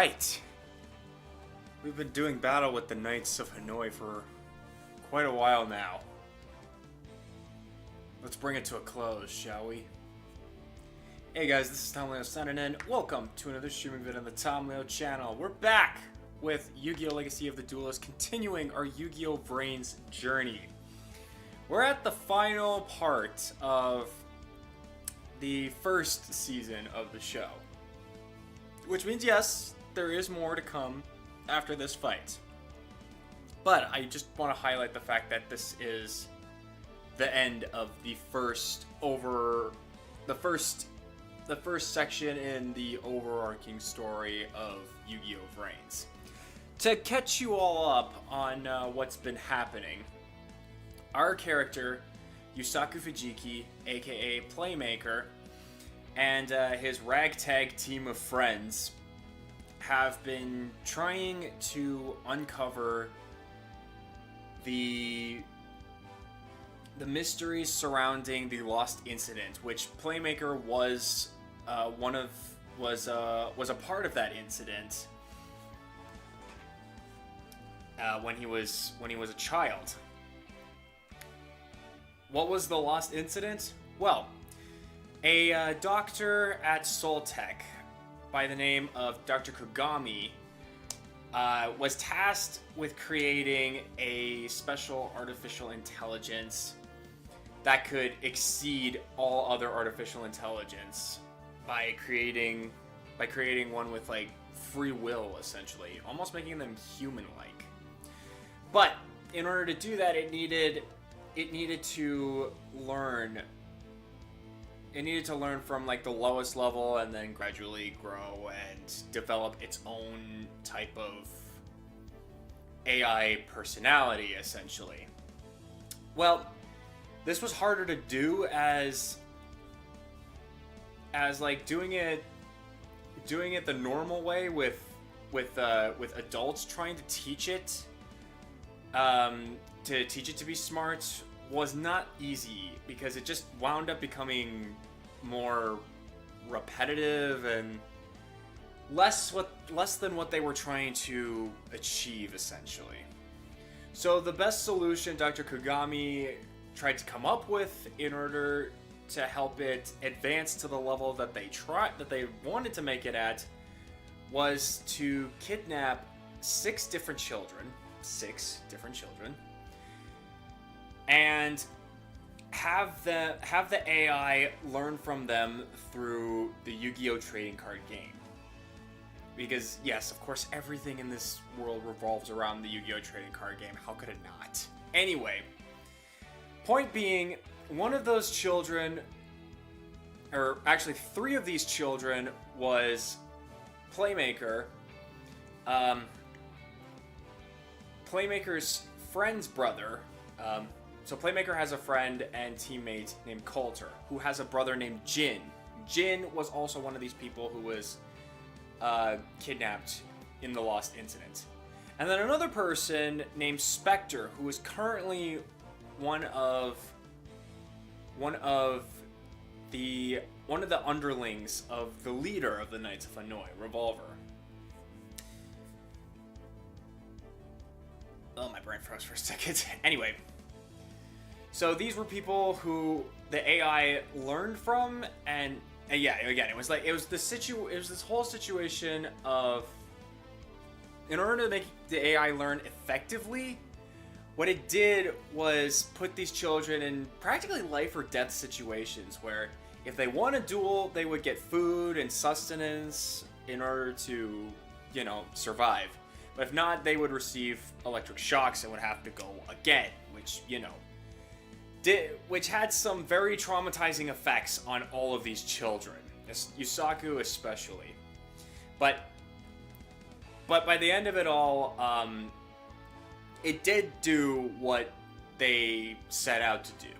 Alright. We've been doing battle with the Knights of Hanoi for quite a while now. Let's bring it to a close, shall we? Hey guys, this is Tom Leo signing in. Welcome to another streaming video on the Tom Leo channel. We're back with Yu-Gi-Oh! Legacy of the Duelist, continuing our Yu-Gi-Oh! VRAINS journey. We're at the final part of the first season of the show. Which means, yes, there is more to come after this fight. But I just want to highlight the fact that this is the end of the first section in the overarching story of Yu-Gi-Oh! VRAINS. To catch you all up on what's been happening, our character, Yusaku Fujiki, aka Playmaker, and his ragtag team of friends have been trying to uncover the mysteries surrounding the Lost Incident, which Playmaker was a part of that incident when he was a child. What was the Lost Incident? Well, a doctor at Soltech by the name of Dr. Kogami was tasked with creating a special artificial intelligence that could exceed all other artificial intelligence by creating one with like free will, essentially, almost making them human-like. But in order to do that, it needed to learn from like the lowest level and then gradually grow and develop its own type of AI personality, essentially. Well, this was harder to do as like doing it the normal way with adults trying to teach it to be smart was not easy, because it just wound up becoming more repetitive and less than what they were trying to achieve, essentially. So the best solution Dr. Kogami tried to come up with in order to help it advance to the level that they wanted to make it at was to kidnap six different children, and have the AI learn from them through the Yu-Gi-Oh! Trading card game. Because, yes, of course, everything in this world revolves around the Yu-Gi-Oh! Trading card game. How could it not? Anyway, point being, one of those children, or actually three of these children, was Playmaker. Playmaker's friend's brother. So Playmaker has a friend and teammate named Coulter, who has a brother named Jin. Jin was also one of these people who was kidnapped in the Lost Incident. And then another person named Spectre, who is currently one of the underlings of the leader of the Knights of Hanoi, Revolver. Oh, my brain froze for a second. Anyway. So these were people who the AI learned from, and yeah, again, it was this whole situation of, in order to make the AI learn effectively, what it did was put these children in practically life or death situations where if they won a duel, they would get food and sustenance in order to, survive. But if not, they would receive electric shocks and would have to go again, which had some very traumatizing effects on all of these children, Yusaku especially. But by the end of it all, it did do what they set out to do.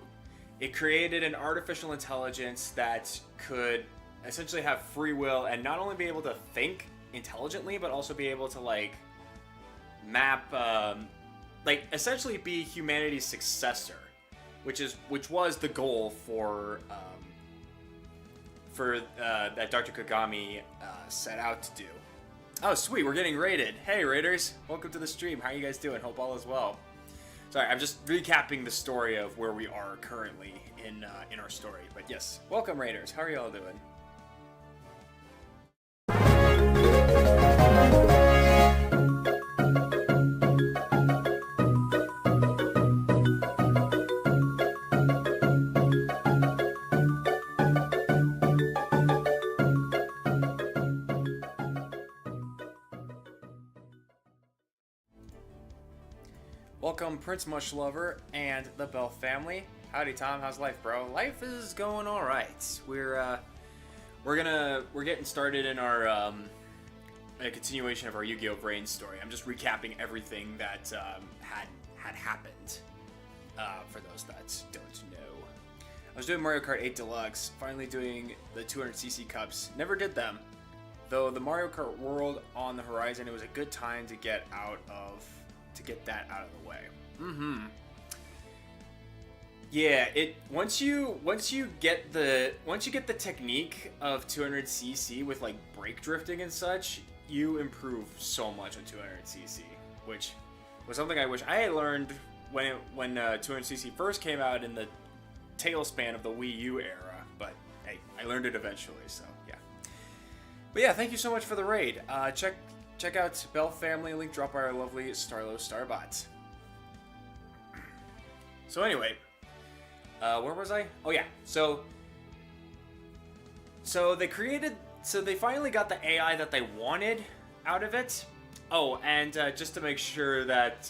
It created an artificial intelligence that could essentially have free will and not only be able to think intelligently, but also be able to map, essentially be humanity's successor. Which was the goal for that Dr. Kogami set out to do. Oh, sweet, we're getting raided. Hey, raiders, welcome to the stream. How are you guys doing? Hope all is well. Sorry, I'm just recapping the story of where we are currently in our story. But yes, welcome, raiders. How are y'all doing? Welcome, Prince Mushlover and the Bell family. Howdy, Tom. How's life, bro? Life is going all right. We're getting started in our a continuation of our Yu-Gi-Oh! VRAINS story. I'm just recapping everything that had happened. For those that don't know, I was doing Mario Kart 8 Deluxe. Finally doing the 200cc cups. Never did them, though. The Mario Kart World on the horizon. It was a good time to get that out of the way. Yeah, once you get the technique of 200cc with like brake drifting and such, you improve so much on 200cc, which was something I wish I had learned when 200cc first came out in the tailspan of the Wii U era. But hey, I learned it eventually, so yeah. But yeah, thank you so much for the raid. Check out Bell Family, link dropped by our lovely Starlo Starbot. So anyway, where was I? Oh yeah, so they finally got the AI that they wanted out of it. Oh, and just to make sure that,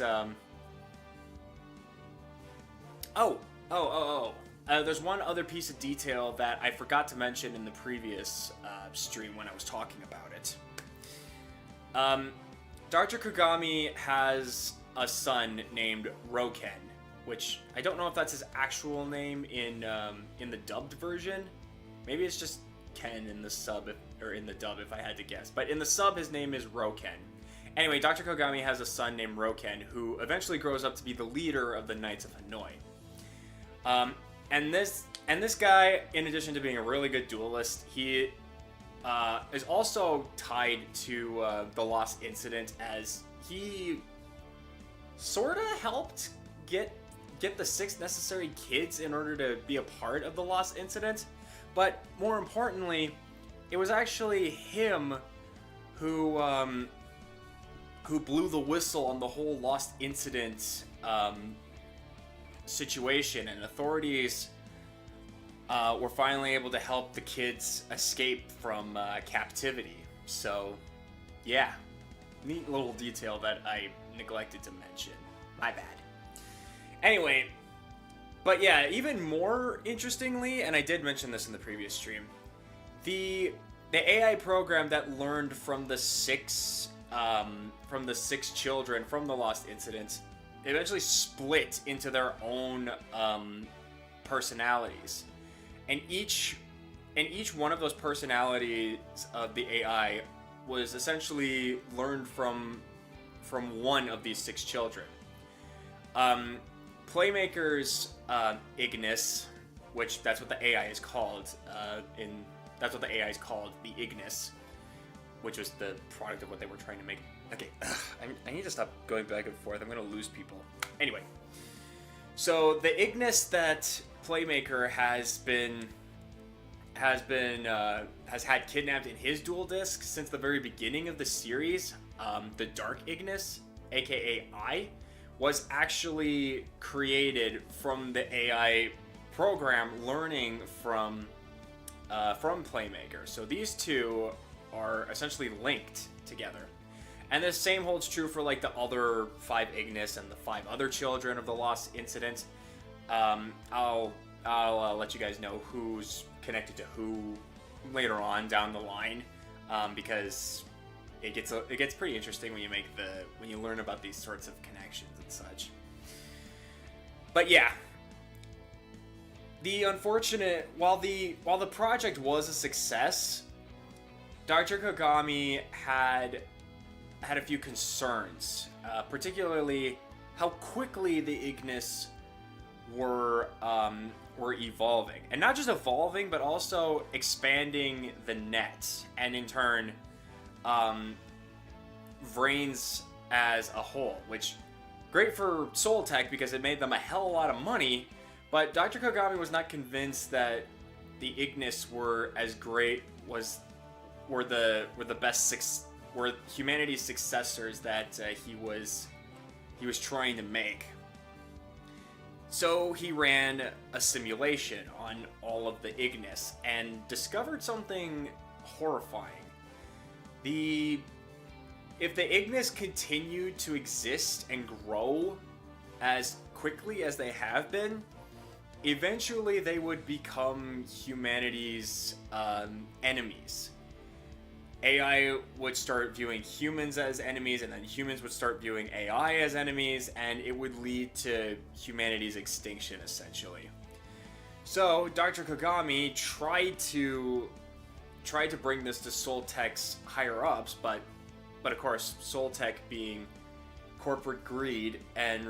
there's one other piece of detail that I forgot to mention in the previous stream when I was talking about it. Dr. Kugami has a son named Roken, which I don't know if that's his actual name in the dubbed version. Maybe it's just Ken in the sub, or in the dub if I had to guess. But in the sub, his name is Roken. Anyway, Dr. Kogami has a son named Roken, who eventually grows up to be the leader of the Knights of Hanoi. And this guy, in addition to being a really good duelist, he is also tied to the Lost Incident, as he sort of helped get the 6 necessary kids in order to be a part of the Lost Incident. But more importantly, it was actually him who blew the whistle on the whole Lost Incident situation, and authorities were finally able to help the kids escape from captivity. So, yeah, neat little detail that I neglected to mention. My bad. Anyway, but yeah, even more interestingly, and I did mention this in the previous stream, the AI program that learned from the six children from the Lost Incident eventually split into their own personalities, and each one of those personalities of the AI was essentially learned from one of these 6 children. Playmaker's Ignis, which that's what the AI is called. That's what the AI is called, the Ignis, which was the product of what they were trying to make. Okay, I need to stop going back and forth. I'm gonna lose people. Anyway, so the Ignis that Playmaker has had kidnapped in his dual disc since the very beginning of the series, the Dark Ignis, aka I, was actually created from the AI program learning from Playmaker. So these two are essentially linked together. And the same holds true for like the other 5 Ignis and the 5 other children of the Lost Incident. I'll let you guys know who's connected to who later on down the line, because it gets pretty interesting when you learn about these sorts of connections and such. But yeah, while the project was a success, Dr. Kogami had a few concerns, particularly how quickly the Ignis were evolving, and not just evolving, but also expanding the net, and in turn, VRAINS as a whole, which great for Soul Tech because it made them a hell of a lot of money, but Dr. Kogami was not convinced that the Ignis were as great, were the best were humanity's successors that he was trying to make. So he ran a simulation on all of the Ignis and discovered something horrifying. If the Ignis continued to exist and grow as quickly as they have been, eventually they would become humanity's enemies. AI would start viewing humans as enemies, and then humans would start viewing AI as enemies, and it would lead to humanity's extinction, essentially. So, Dr. Kogami tried to bring this to Soul Tech's higher-ups, but of course, Soul Tech being corporate greed and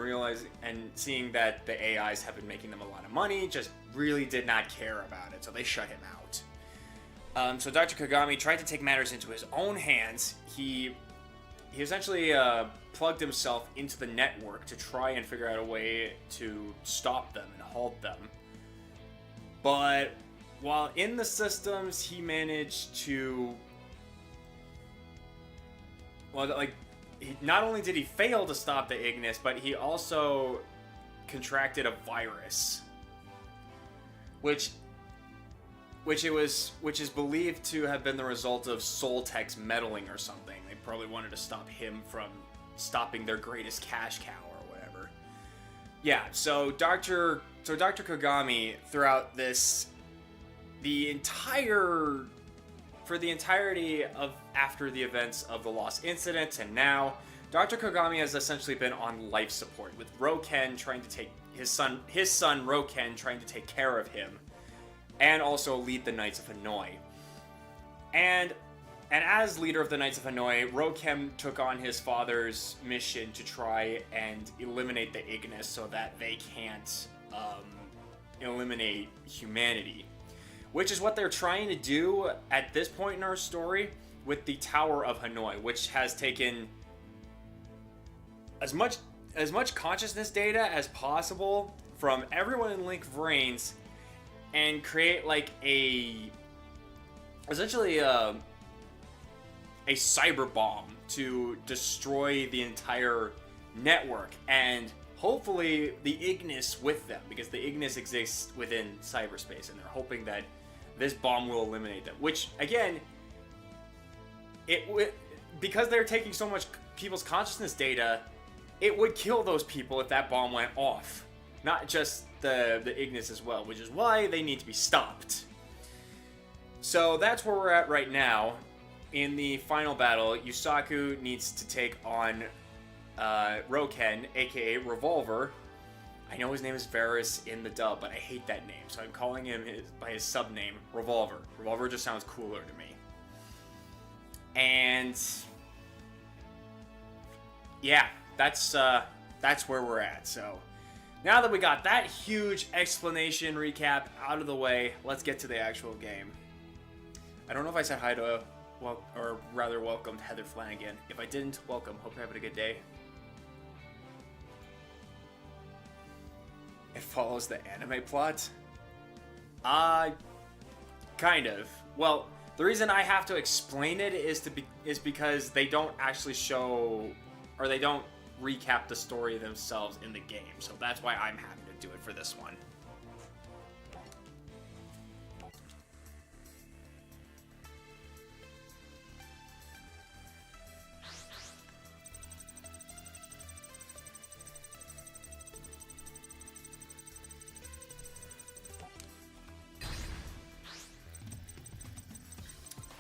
seeing that the AIs have been making them a lot of money, just really did not care about it, so they shut him out. So Dr. Kogami tried to take matters into his own hands. He essentially plugged himself into the network to try and figure out a way to stop them and halt them. But while in the systems, he managed to... not only did he fail to stop the Ignis, but he also contracted a virus, which is believed to have been the result of Soul Tech's meddling or something. They probably wanted to stop him from stopping their greatest cash cow or whatever. Yeah, so Dr. Kogami, throughout this, for the entirety of after the events of the Lost Incident and now, Dr. Kogami has essentially been on life support, with Roken trying to take his son Roken trying to take care of him, and also lead the Knights of Hanoi. And as leader of the Knights of Hanoi, Roken took on his father's mission to try and eliminate the Ignis so that they can't eliminate humanity. Which is what they're trying to do at this point in our story with the Tower of Hanoi, which has taken as much consciousness data as possible from everyone in Link VRAINS and create like essentially a cyber bomb to destroy the entire network, and hopefully the Ignis with them, because the Ignis exists within cyberspace, and they're hoping that this bomb will eliminate them. Which, again, because they're taking so much people's consciousness data, it would kill those people if that bomb went off. Not just the Ignis as well, which is why they need to be stopped. So that's where we're at right now. In the final battle, Yusaku needs to take on Roken, aka Revolver. I know his name is Varus in the dub, but I hate that name, so I'm calling him by his sub-name, Revolver. Revolver just sounds cooler to me. And yeah, that's where we're at. So now that we got that huge explanation recap out of the way, let's get to the actual game. I don't know if I said hi to, or rather welcomed Heather Flanagan. If I didn't, welcome. Hope you're having a good day. It follows the anime plot? Kind of. Well, the reason I have to explain it is because they don't actually show, or they don't recap the story themselves in the game. So that's why I'm having to do it for this one.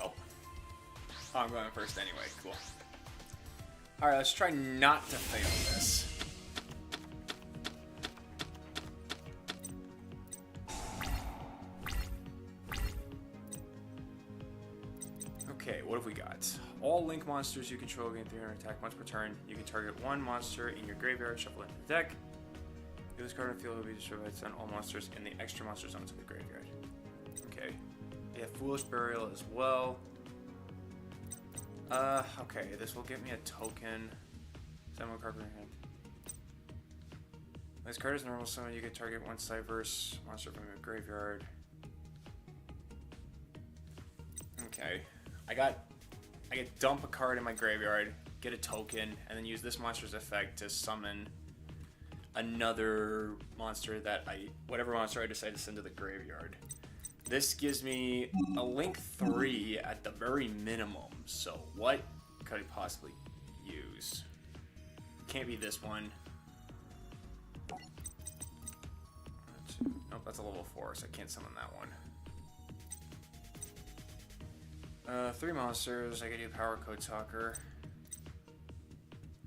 Oh, I'm going first anyway. Cool. Alright, let's try not to fail this. Okay, what have we got? All Link monsters you control gain 300 attack once per turn. You can target one monster in your graveyard, shuffle into the deck. If this card on the field will be destroyed by send all monsters in the extra monster zones of the graveyard. Okay. They have Foolish Burial as well. Okay, this will get me a token. Summon card in your hand. This card is normal summon. You can target one diverse monster from your graveyard. Okay, I get dump a card in my graveyard, get a token, and then use this monster's effect to summon another monster that whatever monster I decide to send to the graveyard. This gives me a Link 3 at the very minimum. So what could I possibly use? Can't be this one. Nope, that's a level 4, so I can't summon that one. 3 monsters. I could do Power Code Talker.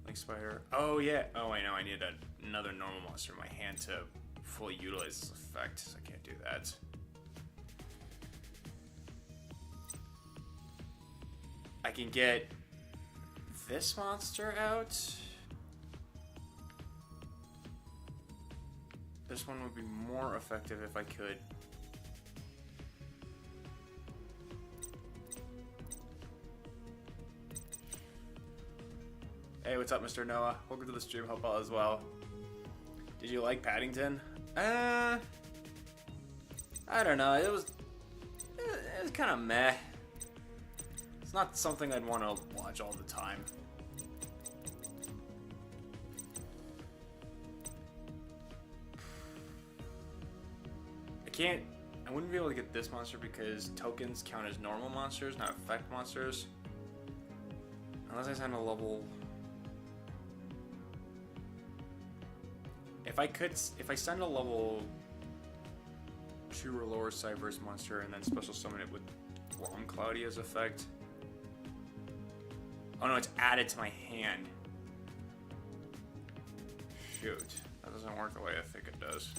Link Spider. Oh yeah. Oh, I know. I need another normal monster in my hand to fully utilize this effect, so I can't do that. I can get this monster out. This one would be more effective if I could. Hey, what's up, Mr. Noah? Welcome to the stream. Hope all is well. Did you like Paddington? I don't know. It was kind of meh. It's not something I'd want to watch all the time. I wouldn't be able to get this monster because tokens count as normal monsters, not effect monsters. Unless I send a level... If I send a level 2 or lower Cyberse monster and then special summon it with Rom Cloudy as effect. Oh no, it's added to my hand. Shoot, that doesn't work the way I think it does.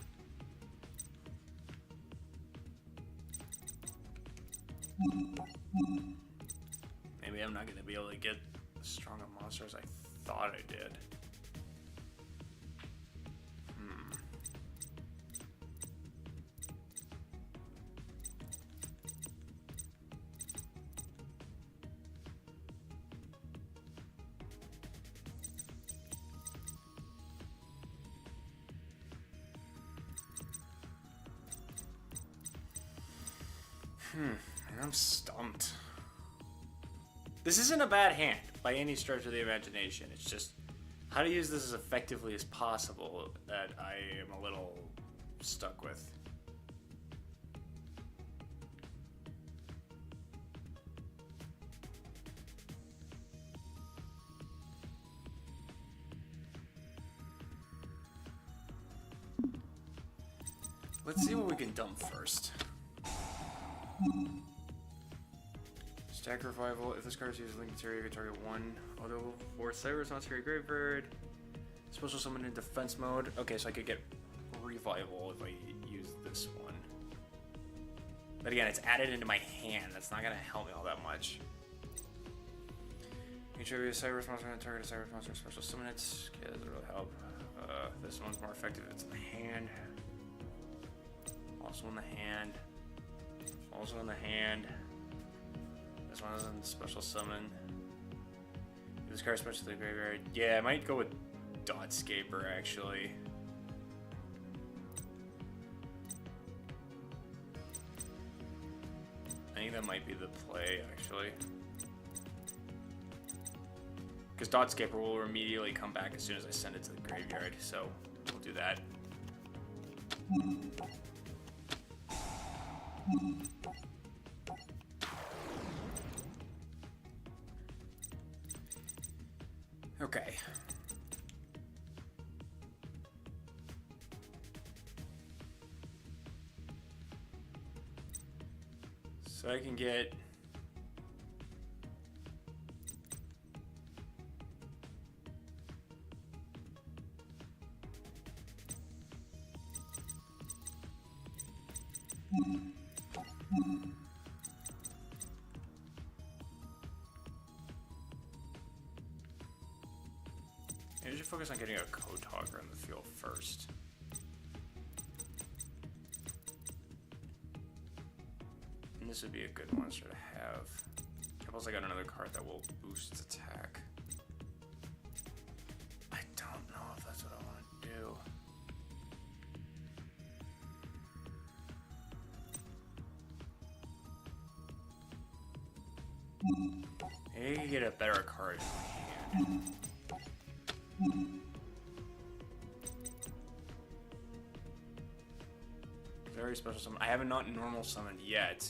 Maybe I'm not going to be able to get as strong a monster as I thought I did. I'm stumped. This isn't a bad hand by any stretch of the imagination. It's just how to use this as effectively as possible that I am a little stuck with. Let's see what we can dump first. Stack Revival. If this card is used Link material, you can target one auto or Cyrus monster in your graveyard. Special summon in defense mode. Okay, so I could get Revival if I use this one. But again, it's added into my hand. That's not going to help me all that much. You can tribute a Cyrus monster and target a Cyrus monster. Special summon it. Okay, that doesn't really help. This one's more effective if it's in the hand. Also in the hand. Also in the hand. This one isn't special summon. If this card special to the graveyard. Yeah, I might go with Dotscaper actually. I think that might be the play actually. Because Dotscaper will immediately come back as soon as I send it to the graveyard, so we'll do that. Okay. So I can get I should focus on getting a code talker in the field first. And this would be a good monster to have. I've also got another card that will boost its attack. I don't know if that's what I want to do. Maybe you get a better card in my hand. Very special summon. I haven't not normal summoned yet.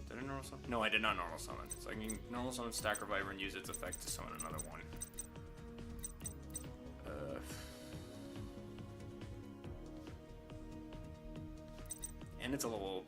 Did I normal summon? No, I did not normal summon. So I can normal summon Stack Reviver and use its effect to summon another one. And it's a little...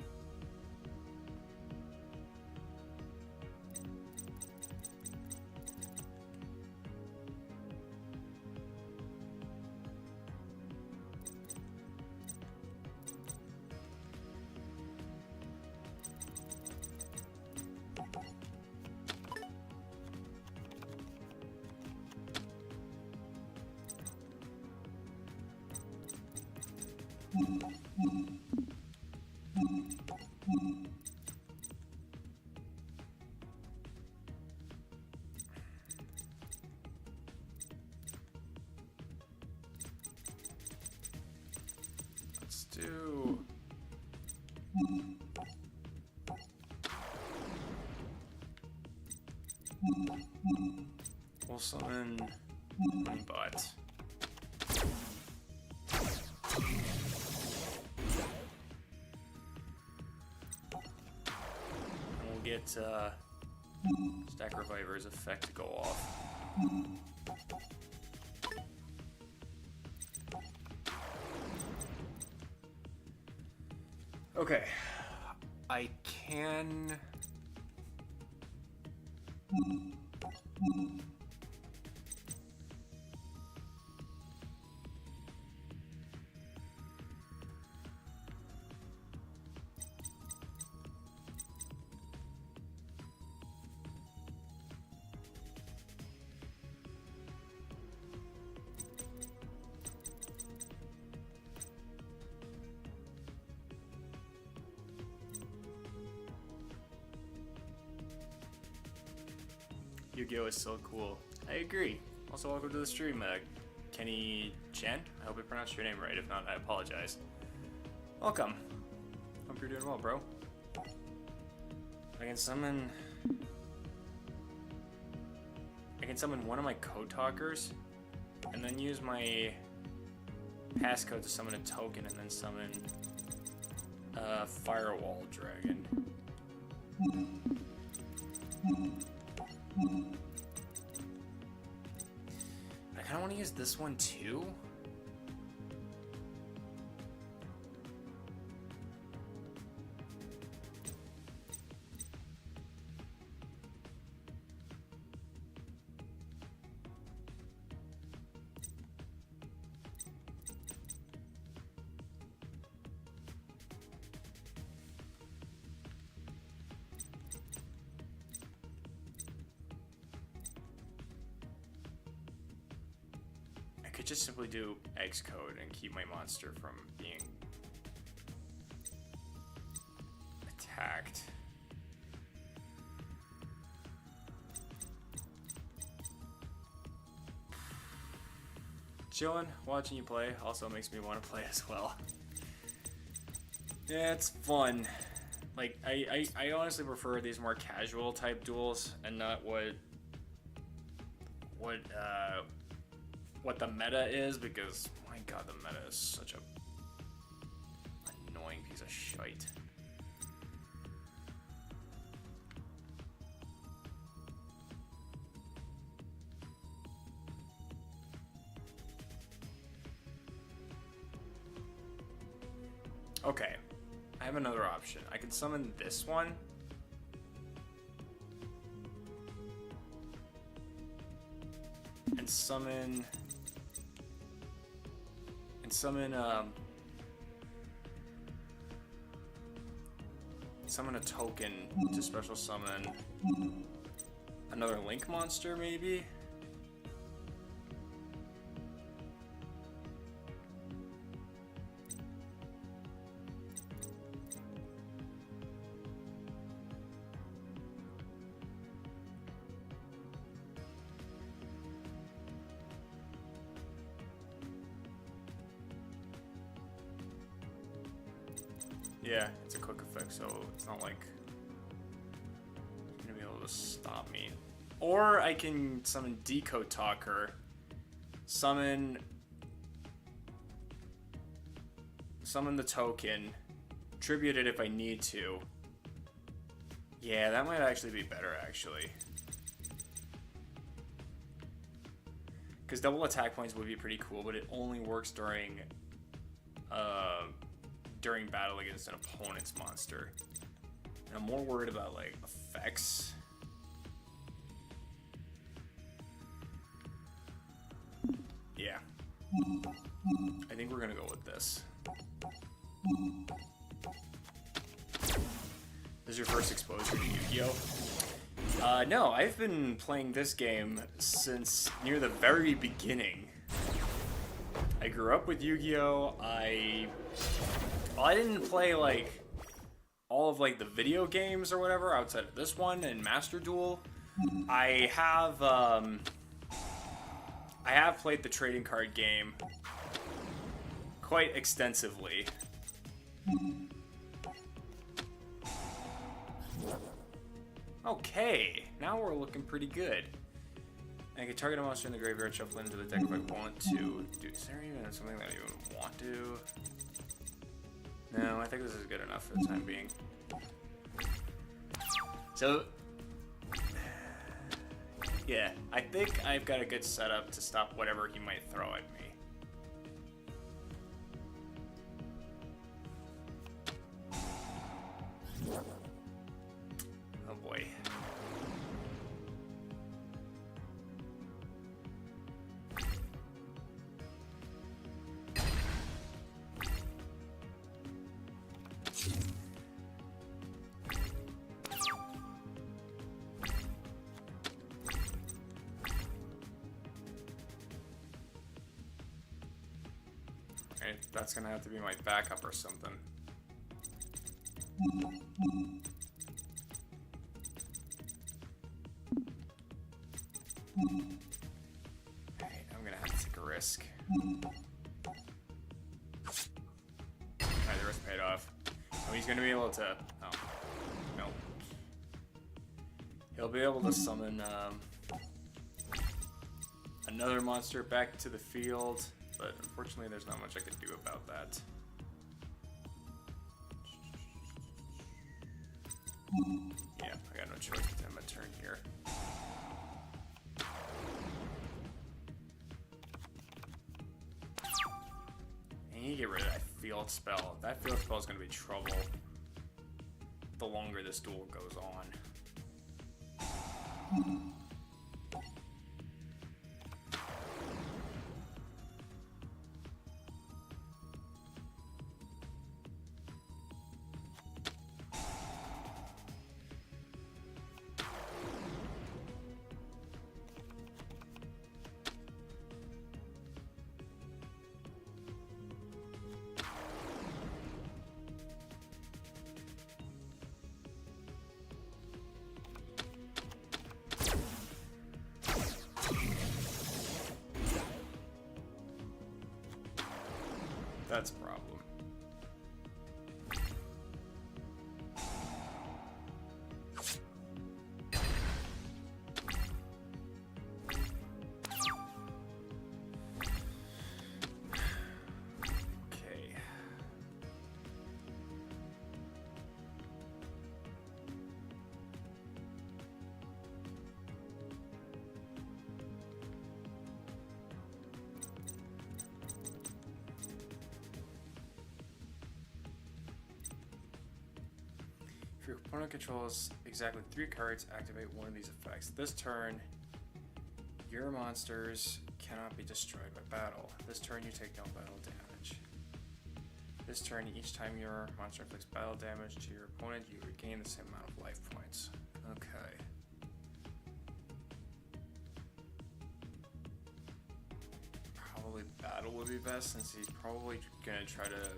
Let's do... We'll summon Honeybot. Get Stack Reviver's effect to go off. Okay, I can... Yu-Gi-Oh! Is so cool. I agree. Also, welcome to the stream, Kenny Chen. I hope I pronounced your name right. If not, I apologize. Welcome. Hope you're doing well, bro. I can summon one of my code talkers, and then use my passcode to summon a token, and then summon a firewall dragon. I kind of want to use this one too. I could just simply do X code and keep my monster from being attacked. Chillin', watching you play also makes me want to play as well. Yeah, it's fun. Like, I honestly prefer these more casual type duels and not what the meta is, because my god, the meta is such a annoying piece of shite. Okay, I have another option. I can summon this one. And summon a token to special summon another Link monster, maybe? Yeah, it's a quick effect, so it's not like you're gonna be able to stop me. Or I can summon Decode Talker, summon the token, tribute it if I need to. Yeah, that might actually be better, actually. Because double attack points would be pretty cool, but it only works during battle against an opponent's monster. And I'm more worried about, like, effects. Yeah. I think we're gonna go with this. This is your first exposure to Yu-Gi-Oh? No, I've been playing this game since near the very beginning. I grew up with Yu-Gi-Oh! I didn't play, like, all of, like, the video games or whatever outside of this one and Master Duel. I have played the trading card game quite extensively. Okay, now we're looking pretty good. I can target a monster in the graveyard, shuffle into the deck if I want to. Dude, is there even something that I even want to? No, I think this is good enough for the time being. So, yeah, I think I've got a good setup to stop whatever he might throw at me. Oh boy. Okay, that's gonna have to be my backup or something. Alright, I'm gonna have to take a risk. Alright, the risk paid off. Oh, he's gonna be able to... Oh. No. He'll be able to summon another monster back to the field, but unfortunately there's not much I can do about that. Yeah, I got no choice but to end my turn here. I need to get rid of that field spell. That field spell is going to be trouble the longer this duel goes on. That's a problem. Okay. If your opponent controls exactly 3 cards, activate one of these effects. This turn, your monsters cannot be destroyed by battle. This turn, you take no battle damage. This turn, each time your monster inflicts battle damage to your opponent, you regain the same amount of life points. Okay. Probably battle would be best, since he's probably gonna try to...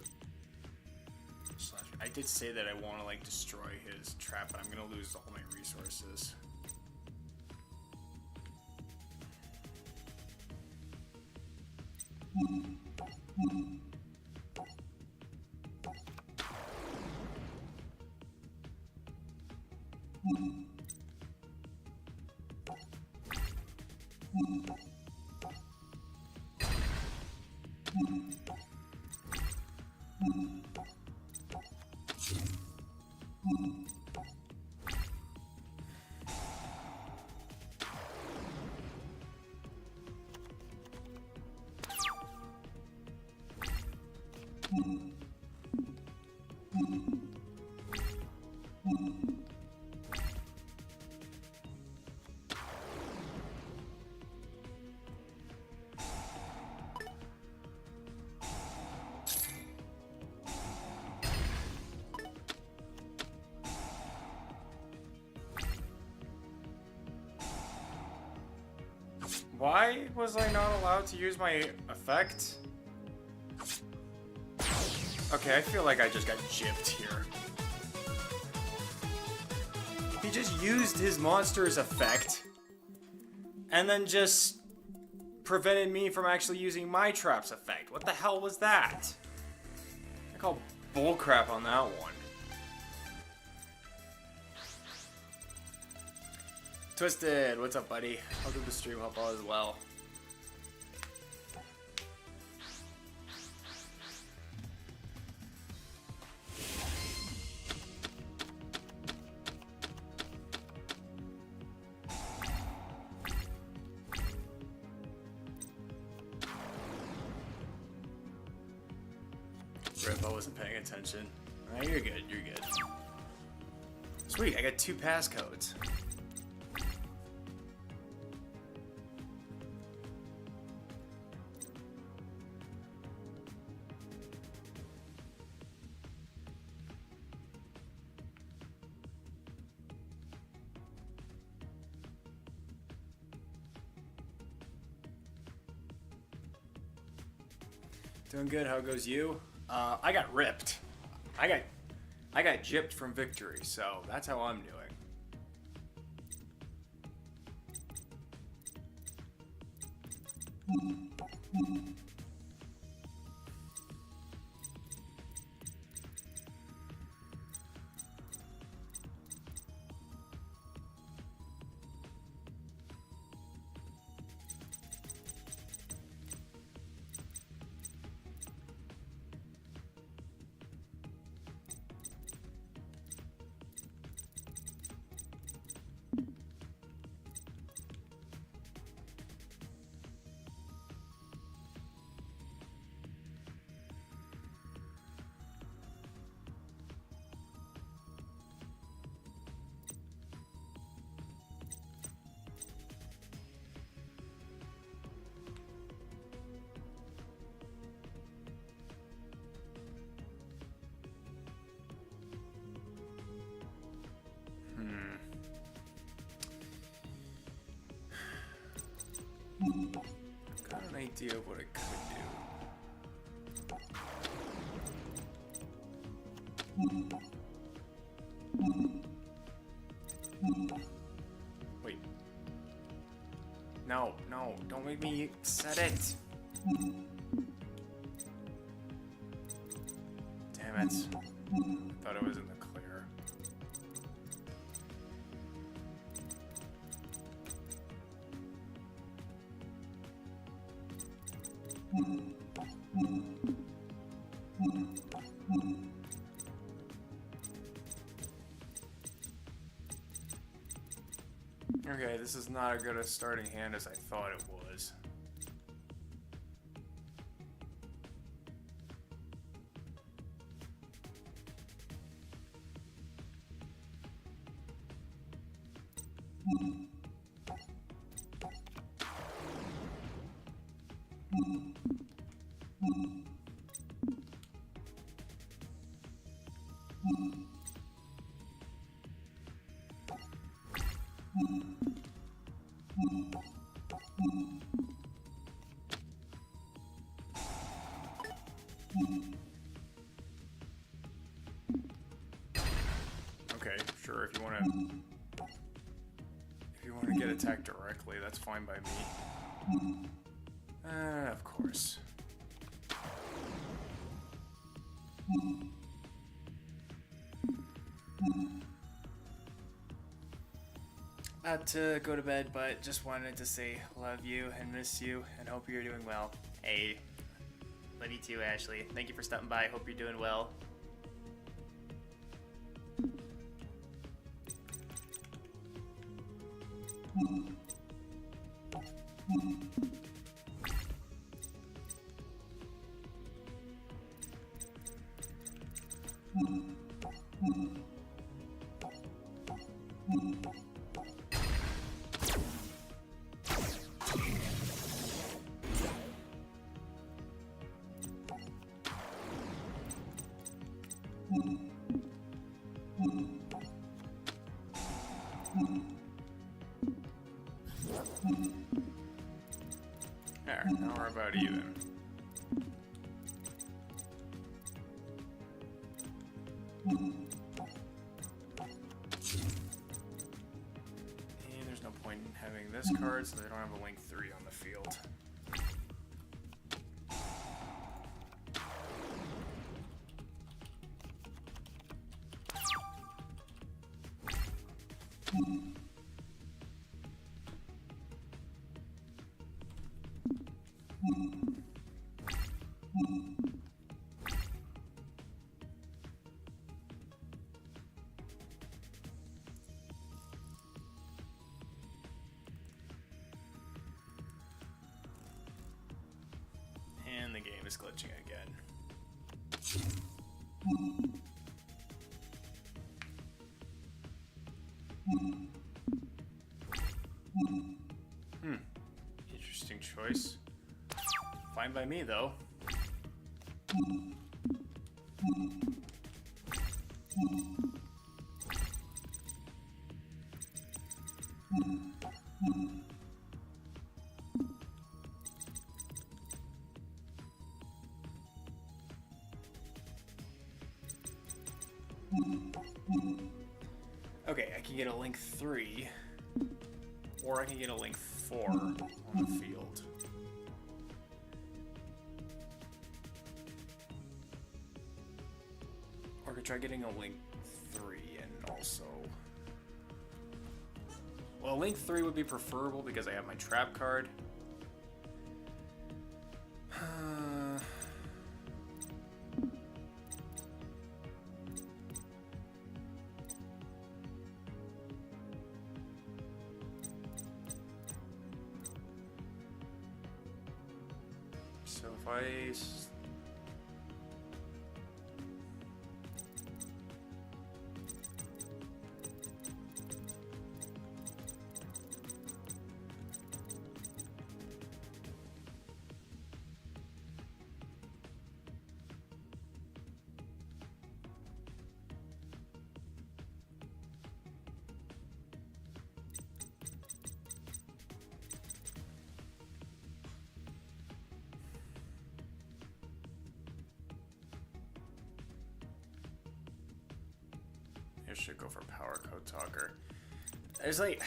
I did say that I want to, like, destroy his trap, but I'm going to lose all my resources. Why was I not allowed to use my effect? Okay, I feel like I just got gypped here. He just used his monster's effect and then just prevented me from actually using my trap's effect. What the hell was that? I call bullcrap on that one. Twisted, what's up, buddy? Welcome to the stream, hope all is well. Rip, I wasn't paying attention. Alright, you're good, you're good. Sweet, I got 2 passcodes. Doing good. How goes you? I got ripped. I got gypped from victory, so that's how I'm doing. Got an idea of what it could do. Wait. No, no, don't make me set it. Damn it. I thought it was in the clear. Okay, this is not as good a starting hand as I thought it was. Okay, sure, if you want to get attacked directly, that's fine by me. Of course. About to go to bed, but just wanted to say love you and miss you and hope you're doing well. Hey, love you too, Ashley. Thank you for stopping by. Hope you're doing well. There, now we're about even. And there's no point in having this card, so they don't have a Link 3 on the field. And the game is glitching again. Interesting choice. Fine by me, though. Okay, I can get a Link 3, or I can get a Link 4 on the field. Or I could try getting a Link 3 and also... Well, Link 3 would be preferable because I have my trap card. So if I... I should go for Power Code Talker. There's like...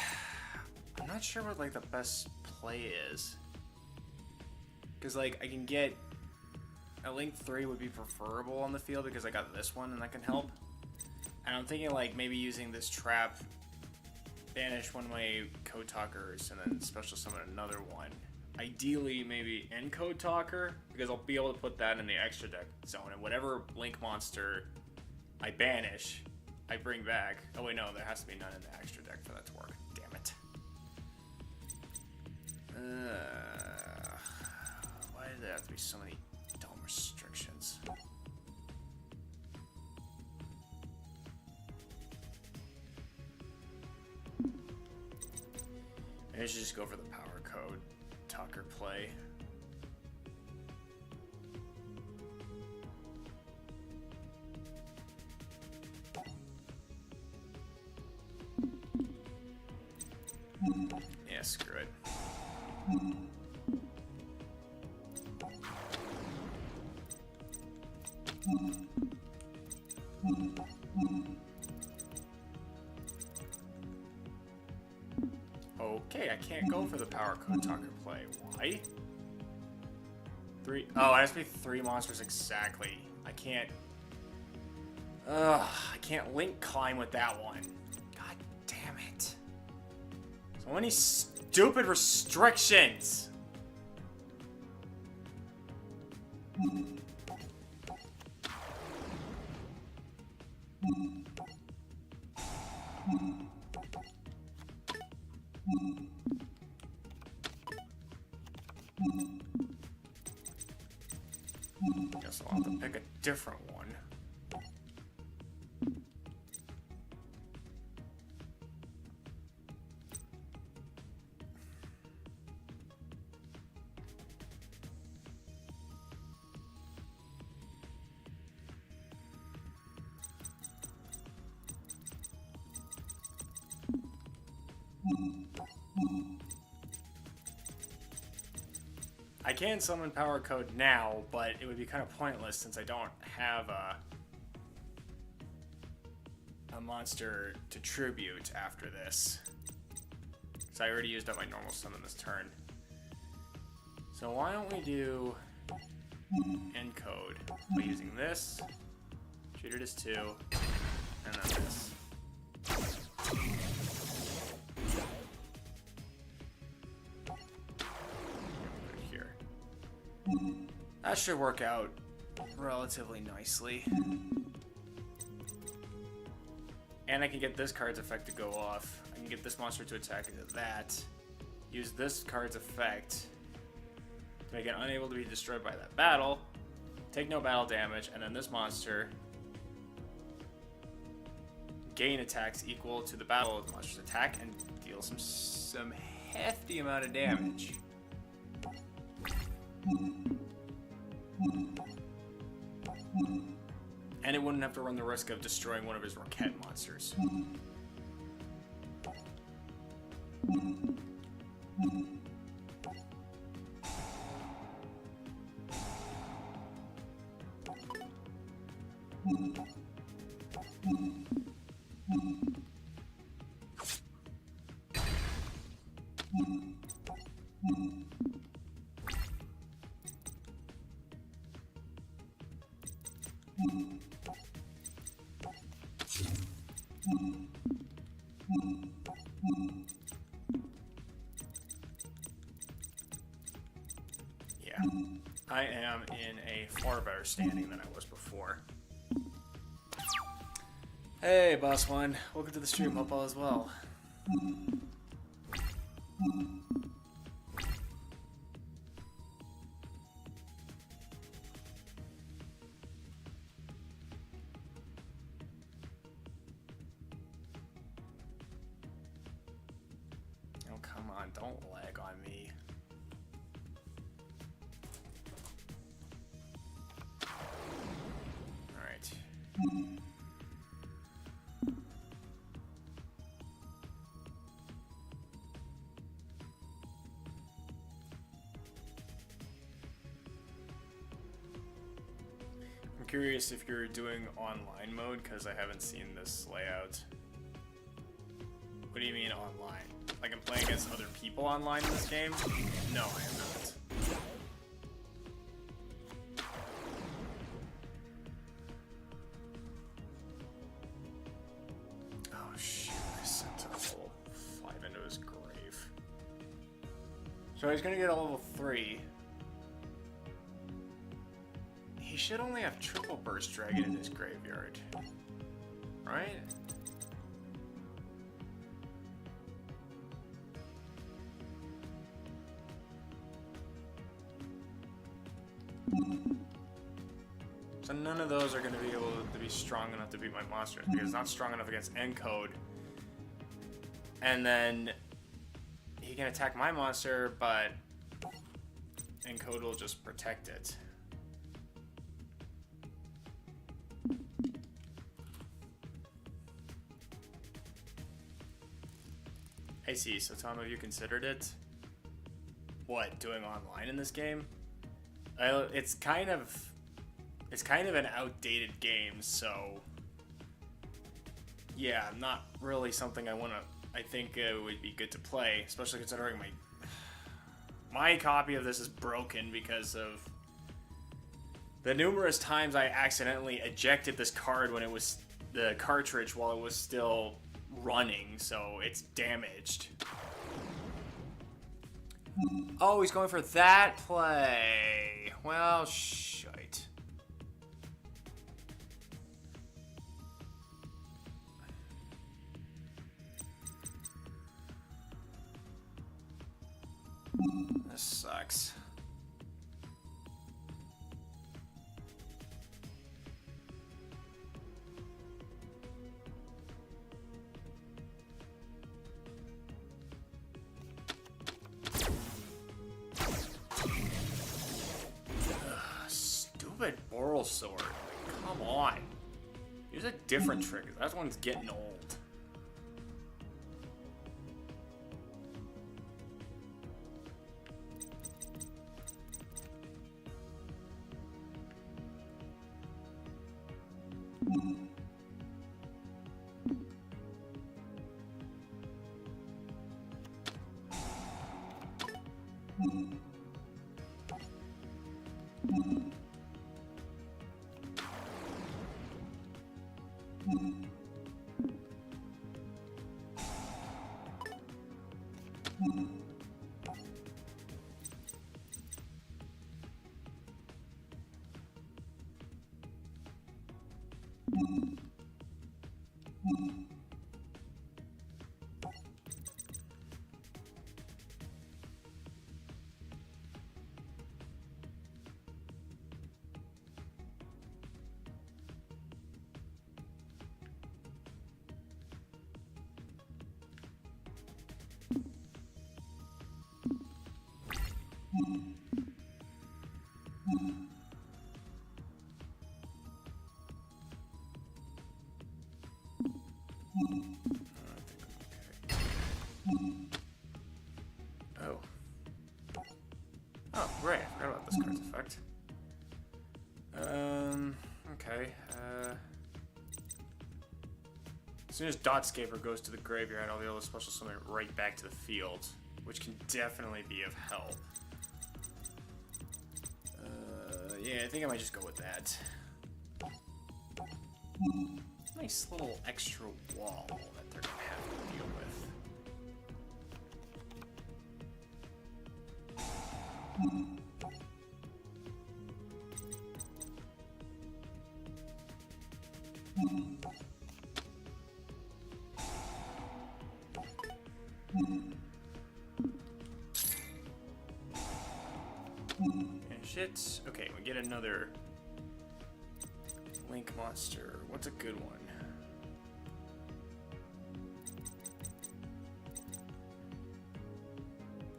I'm not sure what like the best play is. Because like I can get... A Link 3 would be preferable on the field because I got this one and that can help. And I'm thinking like maybe using this trap, banish one of my Code Talkers and then special summon another one. Ideally maybe in Code Talker because I'll be able to put that in the extra deck zone and whatever Link monster I banish, I bring back. Oh wait, no, there has to be none in the extra deck for that to work. Damn it. Why do there have to be so many dumb restrictions? Maybe I should just go for the Power Code Talker play. Yeah, screw it. Okay, I can't go for the Power Code Talker play. Why? Oh, it has to be 3 monsters exactly. I can't... I can't Link climb with that one. God damn it. So many stupid restrictions! Guess I'll have to pick a different one. can summon Power Code now, but it would be kind of pointless since I don't have a monster to tribute after this. So I already used up my normal summon this turn. So why don't we do encode by using this, treat it as 2, and then this. Here. That should work out relatively nicely. And I can get this card's effect to go off. I can get this monster to attack into that. Use this card's effect to make it unable to be destroyed by that battle. Take no battle damage, and then this monster gain attacks equal to the battle of the monster's attack and deal some hefty amount of damage. And it wouldn't have to run the risk of destroying one of his Rocket monsters. Yeah, I am in a far better standing than I was before. Hey, Boss One. Welcome to the stream. Hope all is well. Oh, come on. Don't lag on me. All right. I'm curious if you're doing online mode, because I haven't seen this layout. What do you mean online? Like I'm playing against other people online in this game? No, I am not. Oh shit, I sent a level 5 into his grave. So he's gonna get a level 3. He should only have triple burst dragon in his graveyard. Right? So none of those are going to be able to be strong enough to beat my monsters, because it's not strong enough against encode. And then he can attack my monster, but encode will just protect it. I see. So Tom, have you considered it? What, doing online in this game? It's kind of an outdated game, so yeah, not really something I think it would be good to play, especially considering my copy of this is broken because of the numerous times I accidentally ejected this card when it was the cartridge while it was still running, so it's damaged. Oh, he's going for that play. Well, shite. This sucks. Stupid Boral Sword. Come on. Use a different trigger. That one's getting old. Oh. Oh, right. I forgot about this card's effect. Okay. As soon as Dotscaper goes to the graveyard, I'll be able to special summon it right back to the field, which can definitely be of help. Yeah, I think I might just go with that. Nice little extra wall that they're gonna have to deal with. And shit. Okay, we get another Link monster. What's a good one?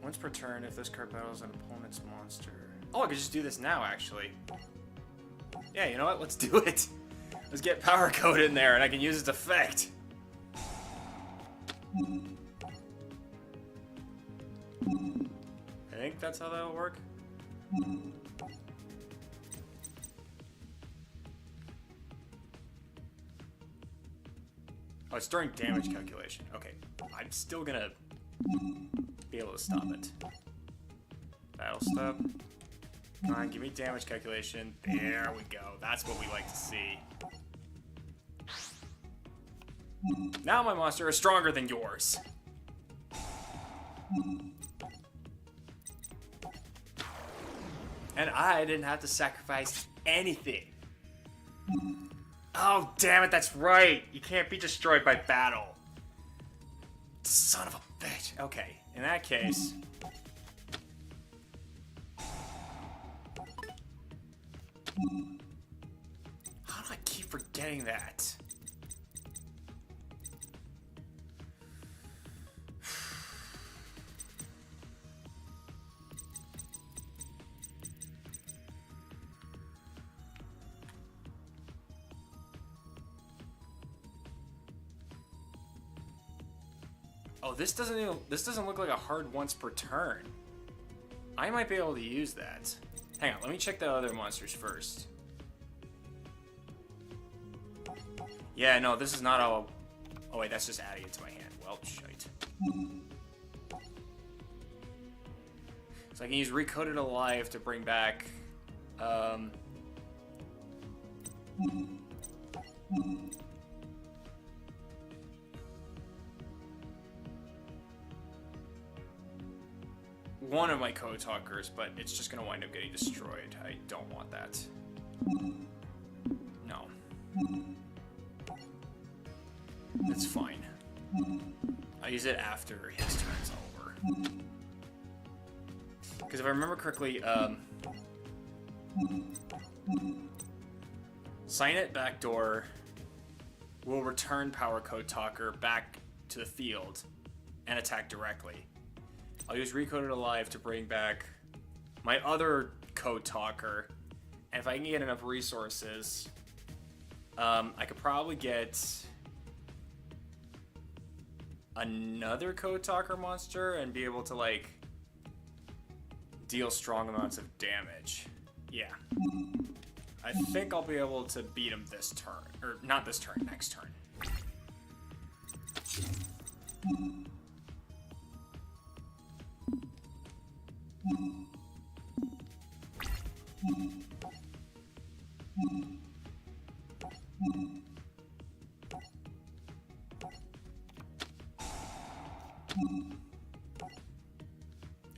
Once per turn, if this card battles an opponent's monster. Oh, I could just do this now, actually. Yeah, you know what? Let's do it. Let's get Power Code in there, and I can use its effect. I think that's how that'll work. Oh, it's during damage calculation. Okay, I'm still gonna be able to stop it. Battle stop. Come on, give me damage calculation. There we go. That's what we like to see. Now my monster is stronger than yours. And I didn't have to sacrifice anything. Oh, damn it, that's right. You can't be destroyed by battle. Son of a bitch. Okay, in that case... How do I keep forgetting that? Oh, this doesn't look like a hard once per turn. I might be able to use that. Hang on, let me check the other monsters first. Yeah, no, this is not all... Oh wait, that's just adding it to my hand. Well, shite. So I can use Recoded Alive to bring back... one of my code talkers, but it's just gonna wind up getting destroyed. I don't want that. No. It's fine. I'll use it after his turn's over. Because if I remember correctly, Sign It Backdoor will return Power Code Talker back to the field and attack directly. I'll use Recoded Alive to bring back my other Code Talker, and if I can get enough resources, I could probably get another Code Talker monster and be able to, like, deal strong amounts of damage. Yeah. I think I'll be able to beat him this turn. Or, not this turn, next turn.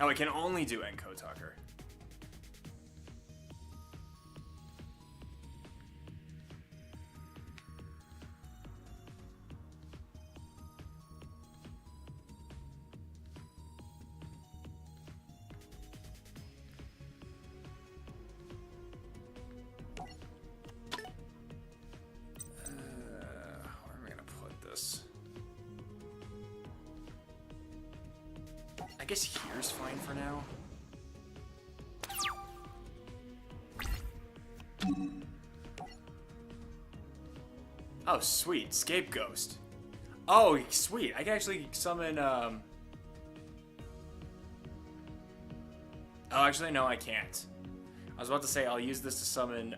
Oh, it can only do Enko Talker. Where am I gonna put this? I guess here's fine for now. Oh, sweet. Scapegoat. Oh, sweet. I can actually summon, Oh, actually, no, I can't. I was about to say I'll use this to summon,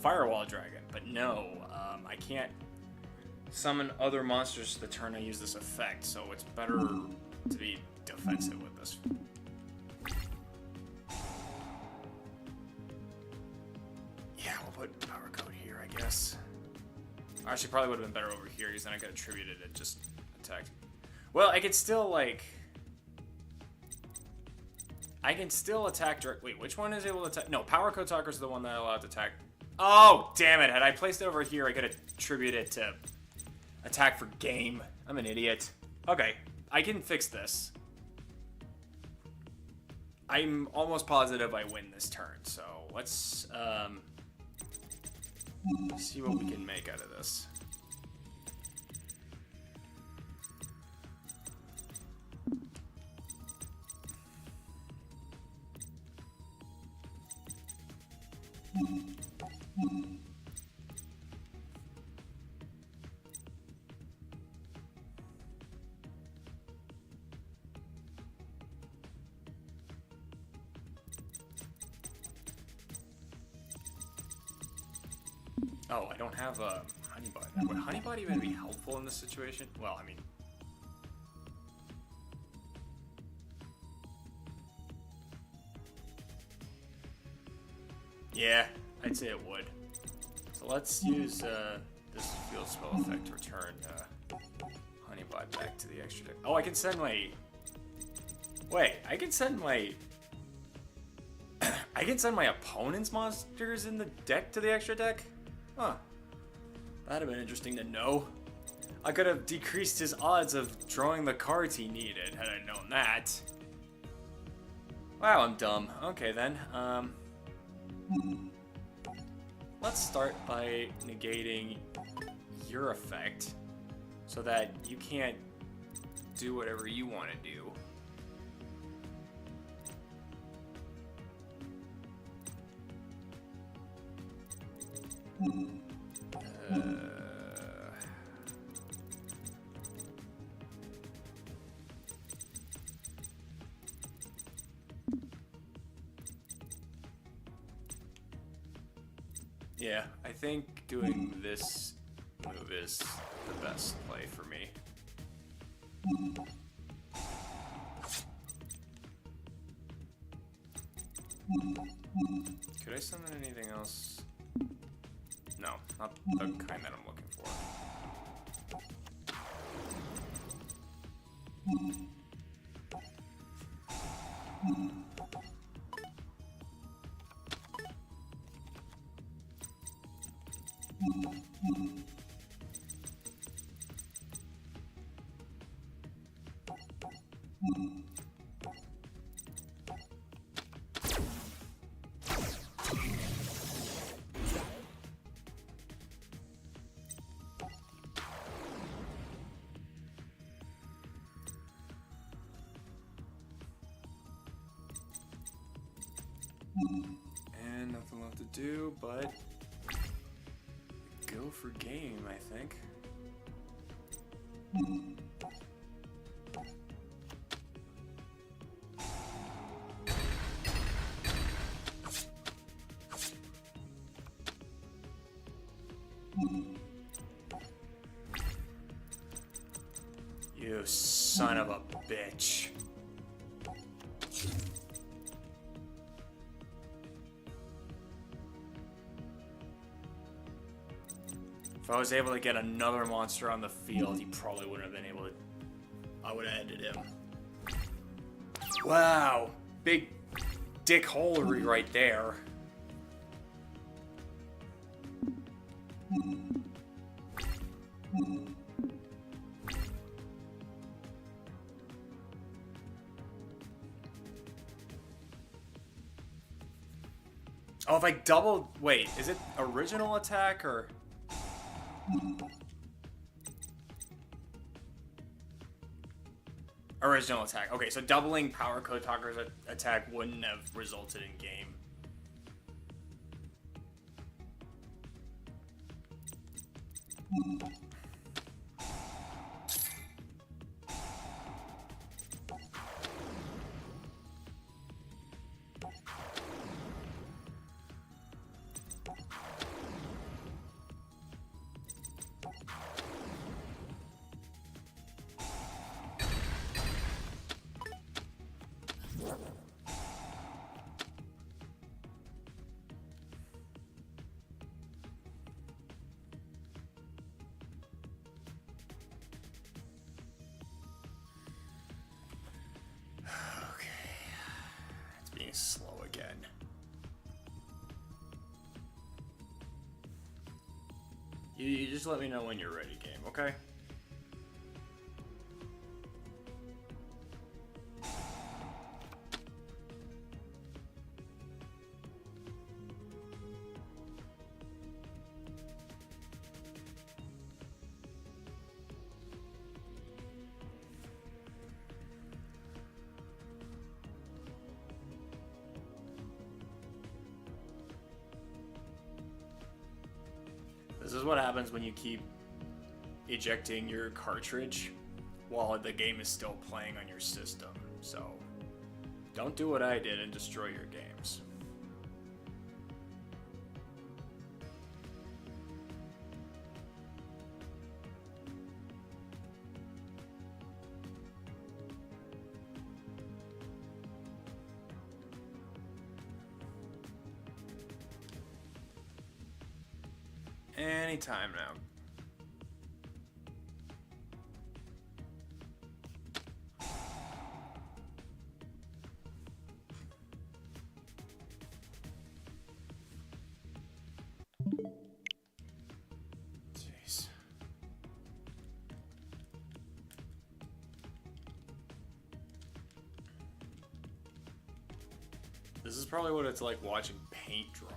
Firewall Dragon, but no, I can't summon other monsters the turn I use this effect, so it's better to be defensive with this. Yeah, we'll put Power Code here, I guess. Actually, probably would have been better over here, because then I could attribute it and just attack. Well, I could still, like... I can still attack direct. Wait, which one is able to attack? No, Power Code Talker is the one that allowed to attack. Oh, damn it. Had I placed it over here, I could attribute it to attack for game. I'm an idiot. Okay, I can fix this. I'm almost positive I win this turn, so let's see what we can make out of this. Oh, I don't have a Honeybot. Would Honeybot even be helpful in this situation? Well, I mean... yeah, I'd say it would. So let's use this field spell effect to return Honeybot back to the extra deck. Oh, I can send my... wait, I can send my... I can send my opponent's monsters in the deck to the extra deck? Huh. That'd have been interesting to know. I could have decreased his odds of drawing the cards he needed had I known that. Wow, I'm dumb. Okay then, let's start by negating your effect so that you can't do whatever you want to do. Yeah, I think doing this move is the best play for me. Could I summon anything else? No, not the kind that I'm looking for. And nothing left to do but go for game, I think. You son of a bitch. If I was able to get another monster on the field, he probably wouldn't have been able to I would have ended him. Wow. Big dick holery right there. Oh, if I double... Wait, is it original attack or... Original attack. Okay, so doubling Power Code Talker's attack wouldn't have resulted in game. Slow again. You just let me know when you're ready, game, okay? This is what happens when you keep ejecting your cartridge while the game is still playing on your system. So, don't do what I did and destroy your games. Anytime now. Jeez. This is probably what it's like watching paint dry.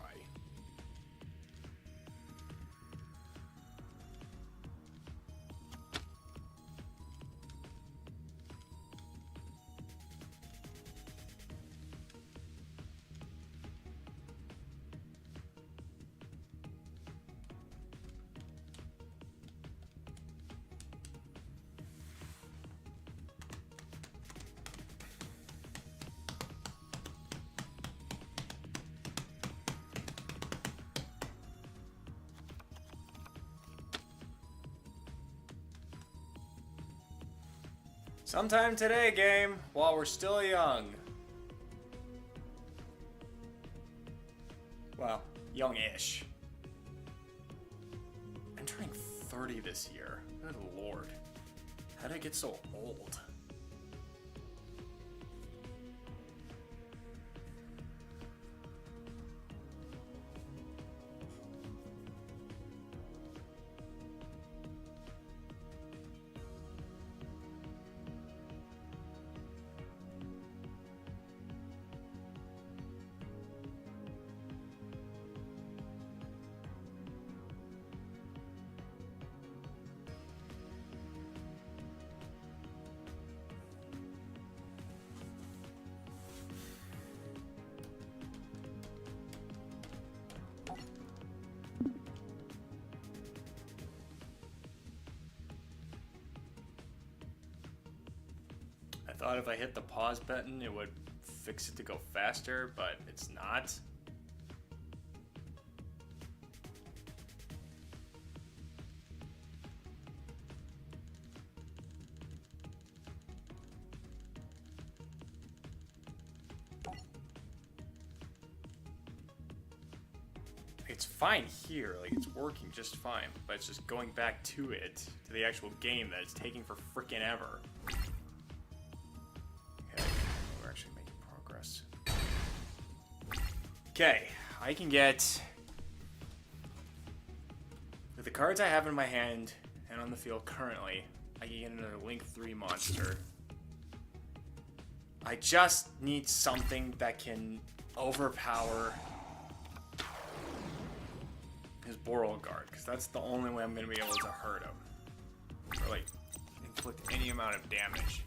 Sometime today, game, while we're still young. Well, young-ish. I'm turning 30 this year. Good lord. How did I get so old? I thought if I hit the pause button, it would fix it to go faster, but it's not. It's fine here, like it's working just fine, but it's just going back to it, to the actual game that it's taking for frickin' ever. Okay, I can get... With the cards I have in my hand and on the field currently, I can get another Link 3 monster. I just need something that can overpower his Beauregard, because that's the only way I'm going to be able to hurt him. Or, like, inflict any amount of damage.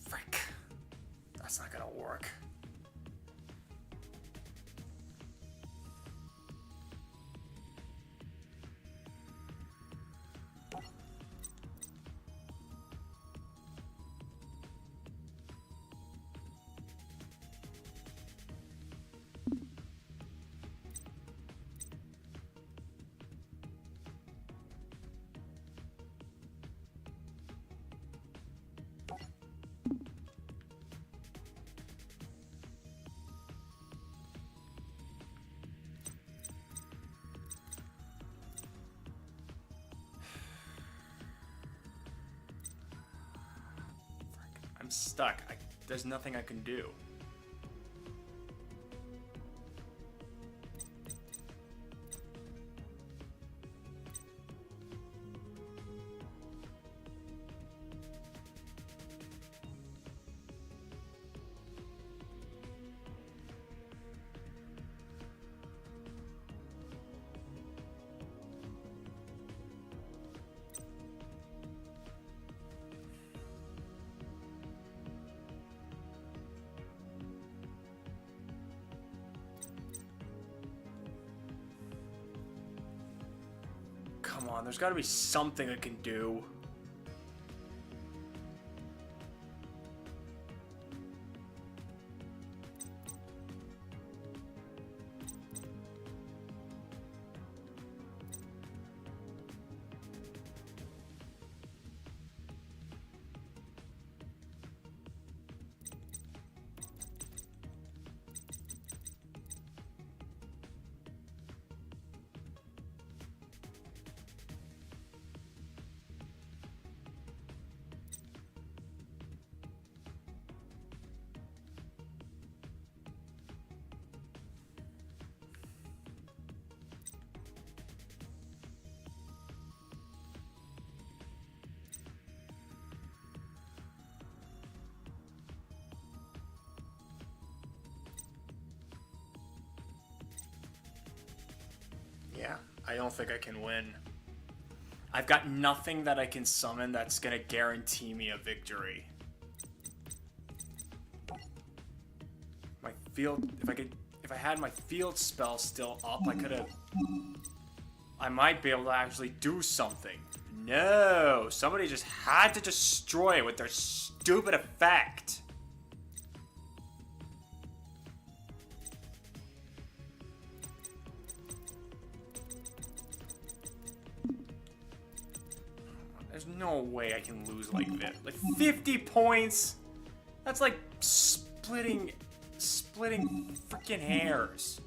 Frick. That's not gonna work. I'm stuck. There's nothing I can do. Come on, there's gotta be something I can do. Yeah, I don't think I can win. I've got nothing that I can summon that's gonna guarantee me a victory. My field, if I had my field spell still up, I might be able to actually do something. No, somebody just had to destroy it with their stupid effect. There's no way I can lose like this. Like 50 points? That's like splitting freaking hairs.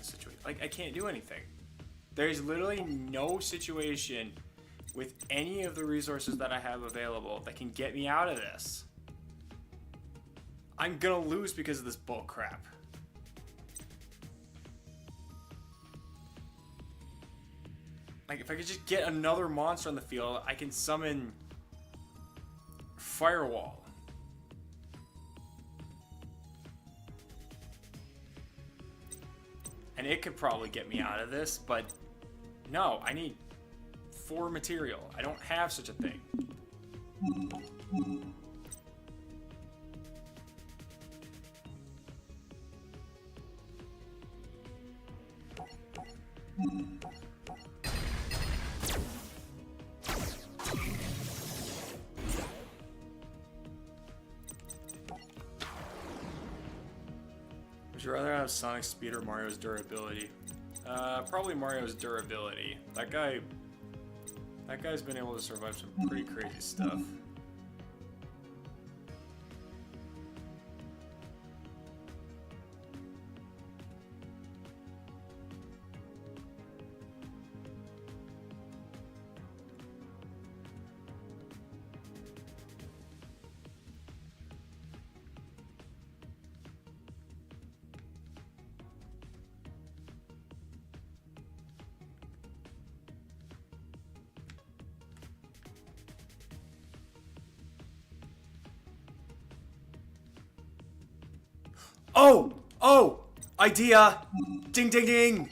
this situation. Like, I can't do anything. There's literally no situation with any of the resources that I have available that can get me out of this. I'm gonna lose because of this bull crap. Like, if I could just get another monster on the field, I can summon Firewall. And it could probably get me out of this, but no, I need 4 material. I don't have such a thing. Would you rather have Sonic's speed or Mario's durability? Probably Mario's durability. That guy's been able to survive some pretty crazy stuff. Oh! Idea! Ding ding ding!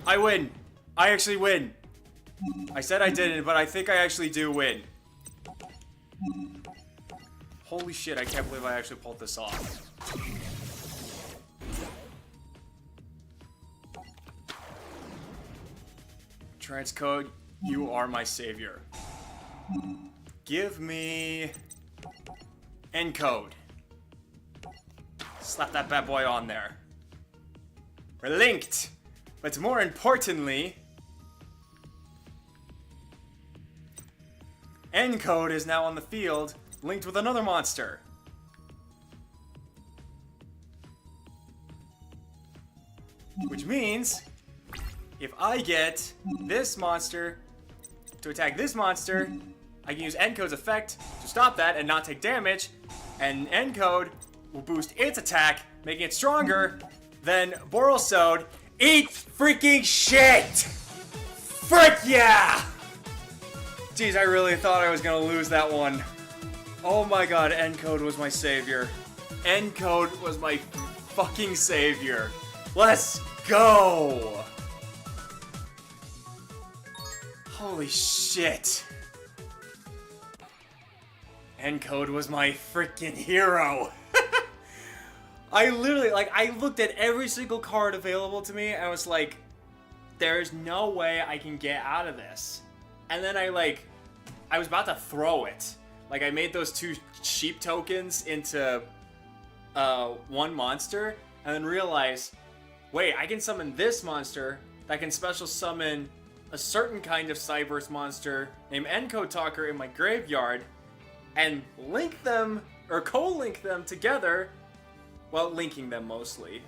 I win. I actually win. I said I didn't, but I think I actually do win. Holy shit, I can't believe I actually pulled this off. Transcode, you are my savior. Give me encode. Slap that bad boy on there. We're linked, but more importantly, encode is now on the field, linked with another monster. Which means, if I get this monster to attack this monster, I can use encode's effect to stop that and not take damage, and encode will boost its attack, making it stronger than Borosode. Eat freaking shit! Frick yeah! Jeez, I really thought I was gonna lose that one. Oh my god, encode was my savior. Encode was my fucking savior. Let's go! Holy shit. Encode was my freaking hero. I literally, I looked at every single card available to me and I was like, there's no way I can get out of this. And then I was about to throw it. I made those 2 sheep tokens into one monster and then realized, wait, I can summon this monster that can special summon a certain kind of Cyberse monster named Encode Talker in my graveyard and link them, or co-link them together. Well, linking them mostly.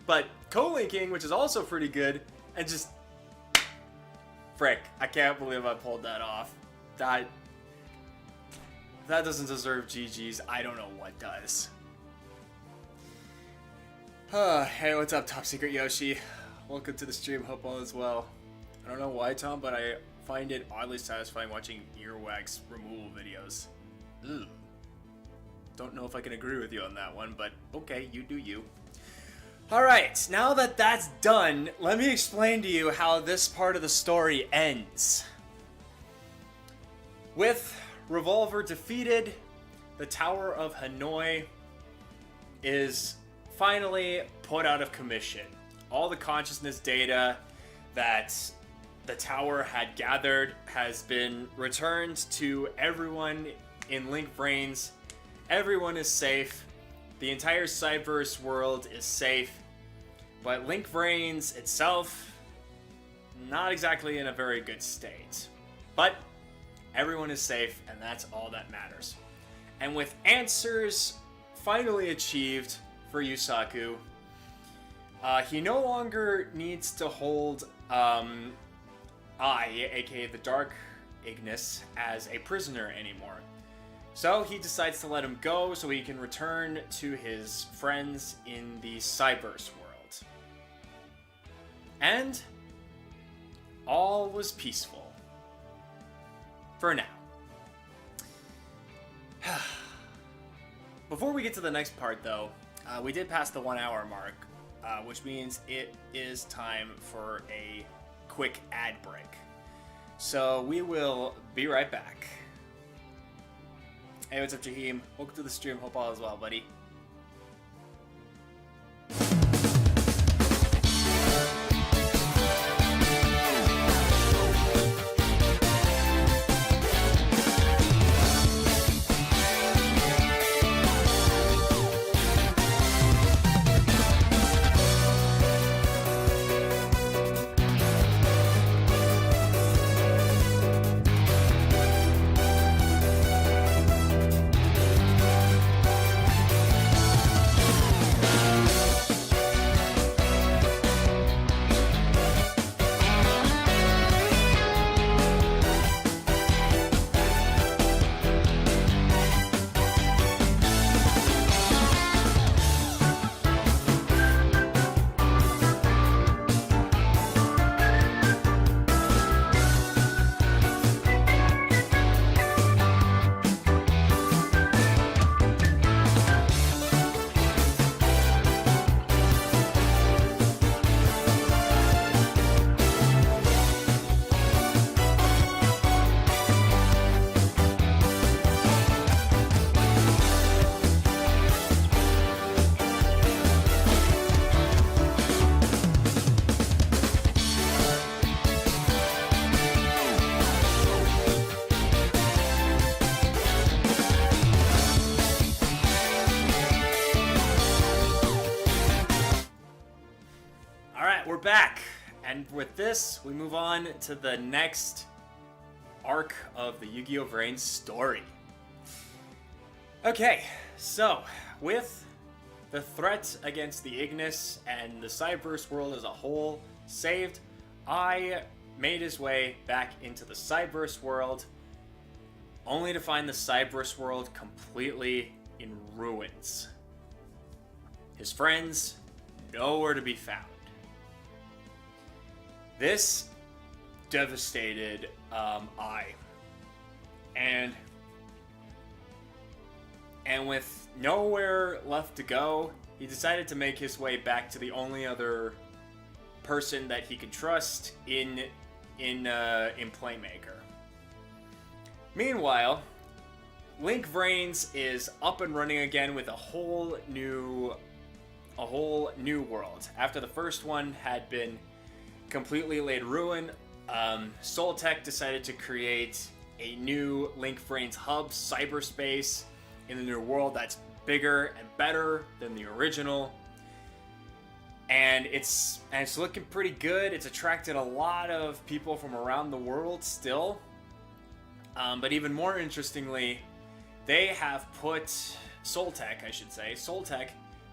But co-linking, which is also pretty good, and just... Frick, I can't believe I pulled that off. That doesn't deserve GG's. I don't know what does. Hey, what's up, Top Secret Yoshi? Welcome to the stream, hope all is well. I don't know why, Tom, but I find it oddly satisfying watching earwax removal videos. Ugh. Don't know if I can agree with you on that one, but okay, you do you. Alright, now that that's done, let me explain to you how this part of the story ends. With Revolver defeated, the Tower of Hanoi is finally put out of commission. All the consciousness data that the tower had gathered has been returned to everyone in Link VRAINS. Everyone is safe. The entire Cyberse world is safe. But Link VRAINS itself, not exactly in a very good state. But everyone is safe, and that's all that matters. And with answers finally achieved for Yusaku, He no longer needs to hold aka the Dark Ignis, as a prisoner anymore. So he decides to let him go so he can return to his friends in the Cyberse world. And all was peaceful. For now. Before we get to the next part, though, we did pass the 1 hour mark, which means it is time for a quick ad break. So we will be right back. Hey, what's up, Jaheim? Welcome to the stream. Hope all is well, buddy. Back, and with this we move on to the next arc of the Yu-Gi-Oh! VRAINS story. Okay, so with the threat against the Ignis and the Cyberse world as a whole saved, I made his way back into the Cyberse world, only to find the Cyberse world completely in ruins. His friends nowhere to be found. This devastated I, and with nowhere left to go, he decided to make his way back to the only other person that he could trust in Playmaker. Meanwhile, Link VRAINS is up and running again with a whole new world. After the first one had been completely laid ruin, Soltech decided to create a new Link VRAINS hub, cyberspace, in the new world that's bigger and better than the original. And it's looking pretty good. It's attracted a lot of people from around the world still. But even more interestingly, they have put, Soltech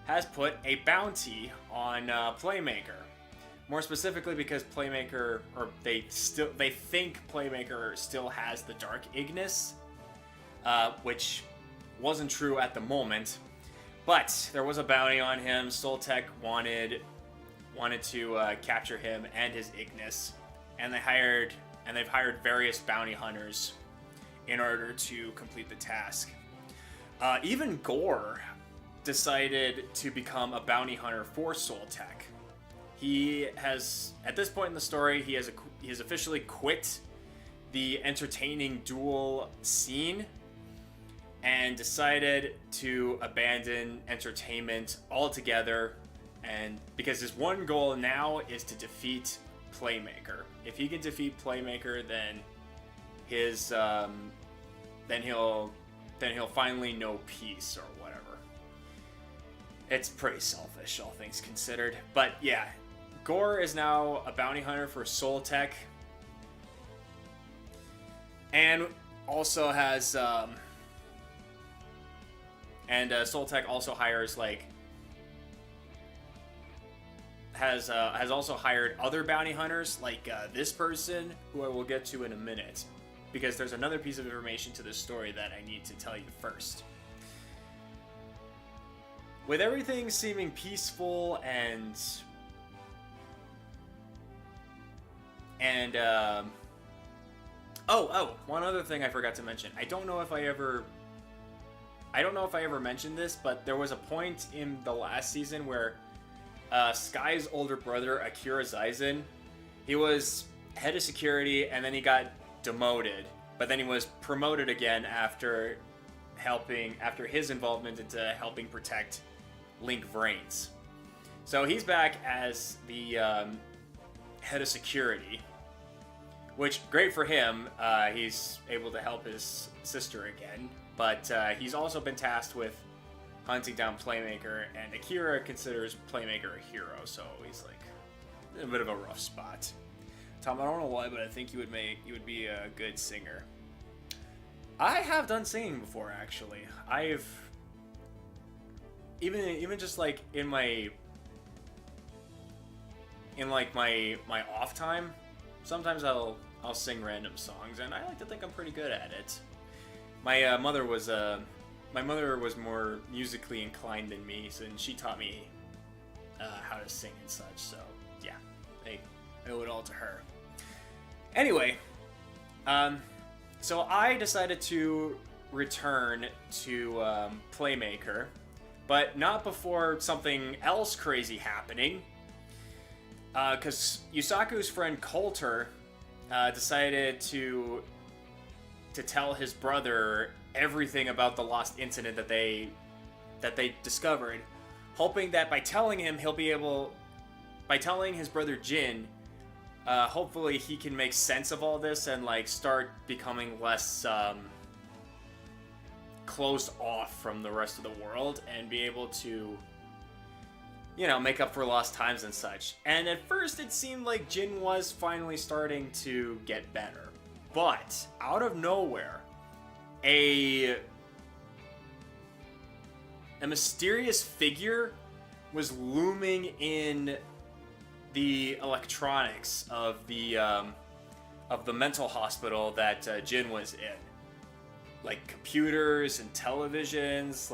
has put a bounty on Playmaker. More specifically because Playmaker, or they think Playmaker still has the Dark Ignis, which wasn't true at the moment. But there was a bounty on him. Soltech wanted to capture him and his Ignis, and they've hired various bounty hunters in order to complete the task. Even Gore decided to become a bounty hunter for Soltech. He has, at this point in the story, he has officially quit the entertaining duel scene and decided to abandon entertainment altogether, and because his one goal now is to defeat Playmaker. If he can defeat Playmaker, then he'll finally know peace or whatever. It's pretty selfish, all things considered. But yeah, Gore is now a bounty hunter for Soltech, and also has Soltech also hires has also hired other bounty hunters, like this person, who I will get to in a minute, because there's another piece of information to this story that I need to tell you first. With everything seeming peaceful and one other thing I forgot to mention. I don't know if I ever mentioned this, but there was a point in the last season where Sky's older brother, Akira Zaizen, he was head of security, and then he got demoted, but then he was promoted again after his involvement into helping protect Link VRAINS. So he's back as the head of security, which, great for him. He's able to help his sister again, but he's also been tasked with hunting down Playmaker, and Akira considers Playmaker a hero, so he's like in a bit of a rough spot. Tom, I don't know why, but I think you would be a good singer. I have done singing before, actually. I've even just like in my off time, sometimes I'll sing random songs, and I like to think I'm pretty good at it. My mother was more musically inclined than me, and she taught me how to sing and such. So yeah, I owe it all to her. Anyway, so I decided to return to Playmaker, but not before something else crazy happening. Because Yusaku's friend Coulter decided to tell his brother everything about the lost incident that they discovered, hoping that by telling his brother Jin, hopefully he can make sense of all this and like start becoming less closed off from the rest of the world and be able to, make up for lost times and such. And at first it seemed like Jin was finally starting to get better. But out of nowhere, a mysterious figure was looming in the electronics of the mental hospital that Jin was in. Like computers and televisions,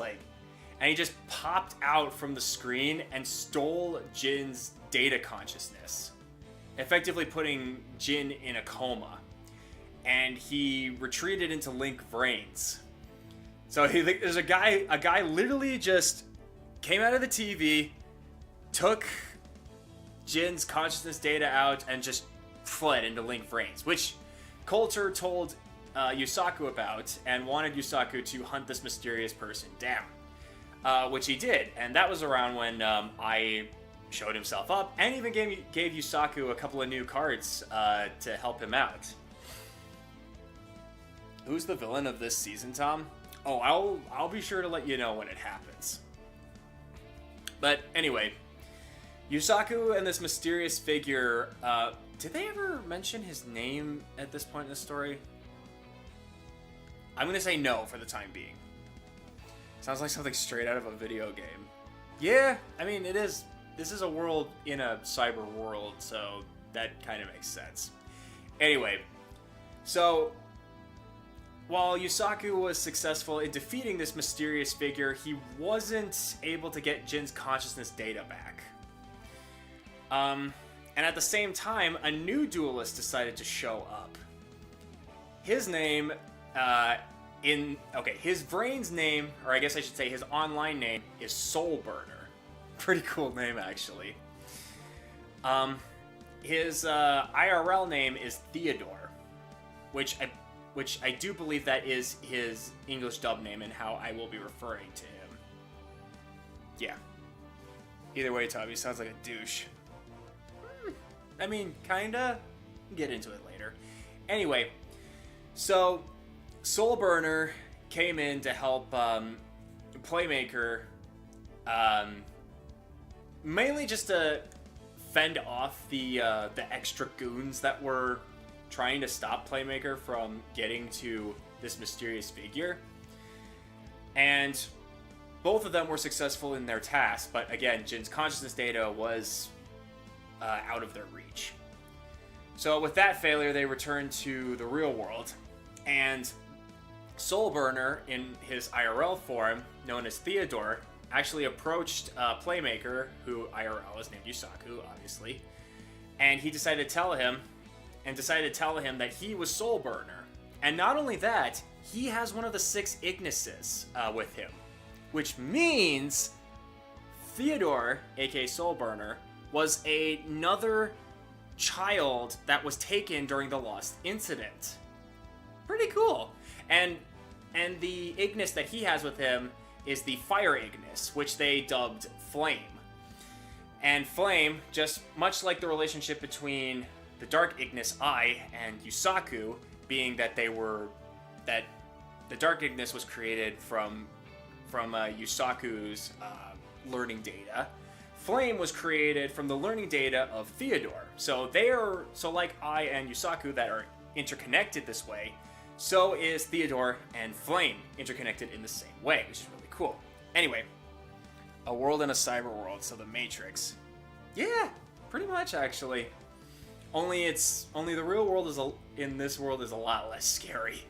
and he just popped out from the screen and stole Jin's data consciousness, effectively putting Jin in a coma. And he retreated into Link VRAINS. So there's a guy literally just came out of the TV, took Jin's consciousness data out, and just fled into Link VRAINS, which Coulter told Yusaku about and wanted Yusaku to hunt this mysterious person down, which he did. And that was around when I showed himself up and even gave Yusaku a couple of new cards to help him out. Who's the villain of this season, Tom? Oh, I'll be sure to let you know when it happens. But anyway, Yusaku and this mysterious figure, did they ever mention his name at this point in the story? I'm gonna say no for the time being. Sounds like something straight out of a video game. Yeah, I mean, it is. This is a world in a cyber world, so that kind of makes sense. Anyway, so while Yusaku was successful in defeating this mysterious figure, he wasn't able to get Jin's consciousness data back. And at the same time, a new duelist decided to show up. His name, his VRAINS name, or I guess I should say his online name, is Soulburner. Pretty cool name, actually. His IRL name is Theodore, which I do believe that is his English dub name and how I will be referring to him. Yeah. Either way, Tommy sounds like a douche. I mean, kinda. Get into it later. Anyway, so Soulburner came in to help Playmaker, mainly just to fend off the extra goons that were trying to stop Playmaker from getting to this mysterious figure. And both of them were successful in their task, but again, Jin's consciousness data was out of their reach. So with that failure, they return to the real world, and Soulburner, in his IRL form, known as Theodore, actually approached Playmaker, who IRL is named Yusaku, obviously, and he decided to tell him that he was Soulburner. And not only that, he has one of the 6 Ignises with him, which means Theodore, aka Soulburner, was another child that was taken during the Lost incident. Pretty cool. And the Ignis that he has with him is the Fire Ignis, which they dubbed Flame. And Flame, just much like the relationship between the Dark Ignis Eye and Yusaku, being that that the Dark Ignis was created from Yusaku's learning data. Flame was created from the learning data of Theodore. So like I and Yusaku that are interconnected this way, so is Theodore and Flame interconnected in the same way, which is really cool. Anyway, a world in a cyber world, so the Matrix. Yeah, pretty much actually. Only the real world in this world is a lot less scary.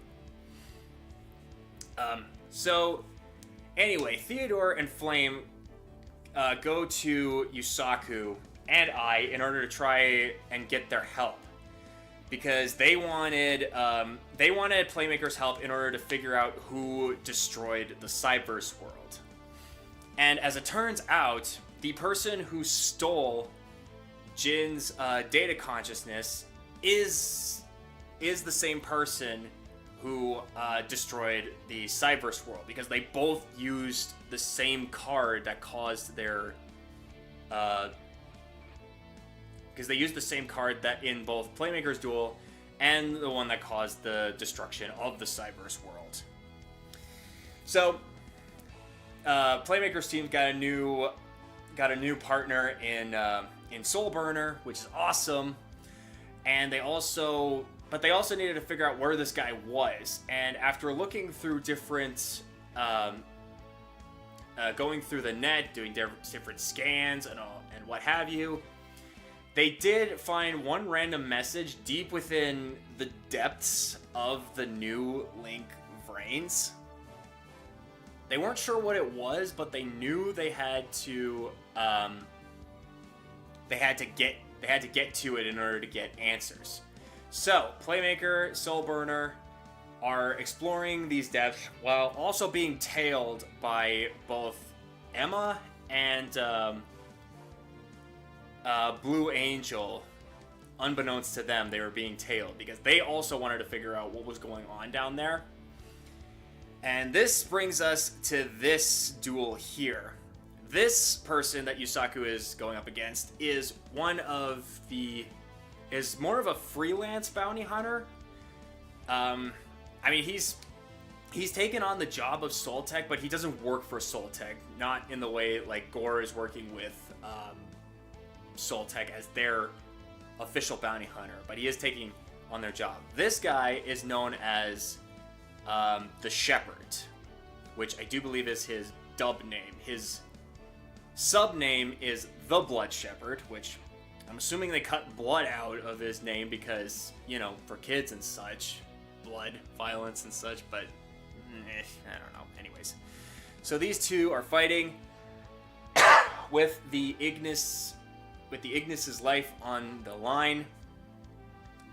So anyway, Theodore and Flame go to Yusaku and I in order to try and get their help, because they wanted Playmaker's help in order to figure out who destroyed the Cyberse world. And as it turns out, the person who stole Jin's data consciousness is the same person who destroyed the Cyberse world, because they both used the same card that caused their because they used the same card that in both Playmaker's Duel and the one that caused the destruction of the Cyberse world. So Playmaker's team got a new partner in Soulburner, which is awesome. And they also needed to figure out where this guy was. And after looking through different, going through the net, doing different scans and what have you, they did find one random message deep within the depths of the new Link VRAINS. They weren't sure what it was, but they knew they had to get to it in order to get answers. So, Playmaker, Soulburner are exploring these depths while also being tailed by both Emma and Blue Angel. Unbeknownst to them, they were being tailed because they also wanted to figure out what was going on down there. And this brings us to this duel here. This person that Yusaku is going up against is more of a freelance bounty hunter. I mean, he's taken on the job of Soul Tech, but he doesn't work for Soul Tech, not in the way like Gore is working with Soul Tech as their official bounty hunter, but he is taking on their job. This guy is known as the Shepherd, which I do believe is his dub name. His sub name is the Blood Shepherd, which I'm assuming they cut blood out of his name because, you know, for kids and such, blood, violence and such, but I don't know. Anyways, so these two are fighting with the Ignis's life on the line,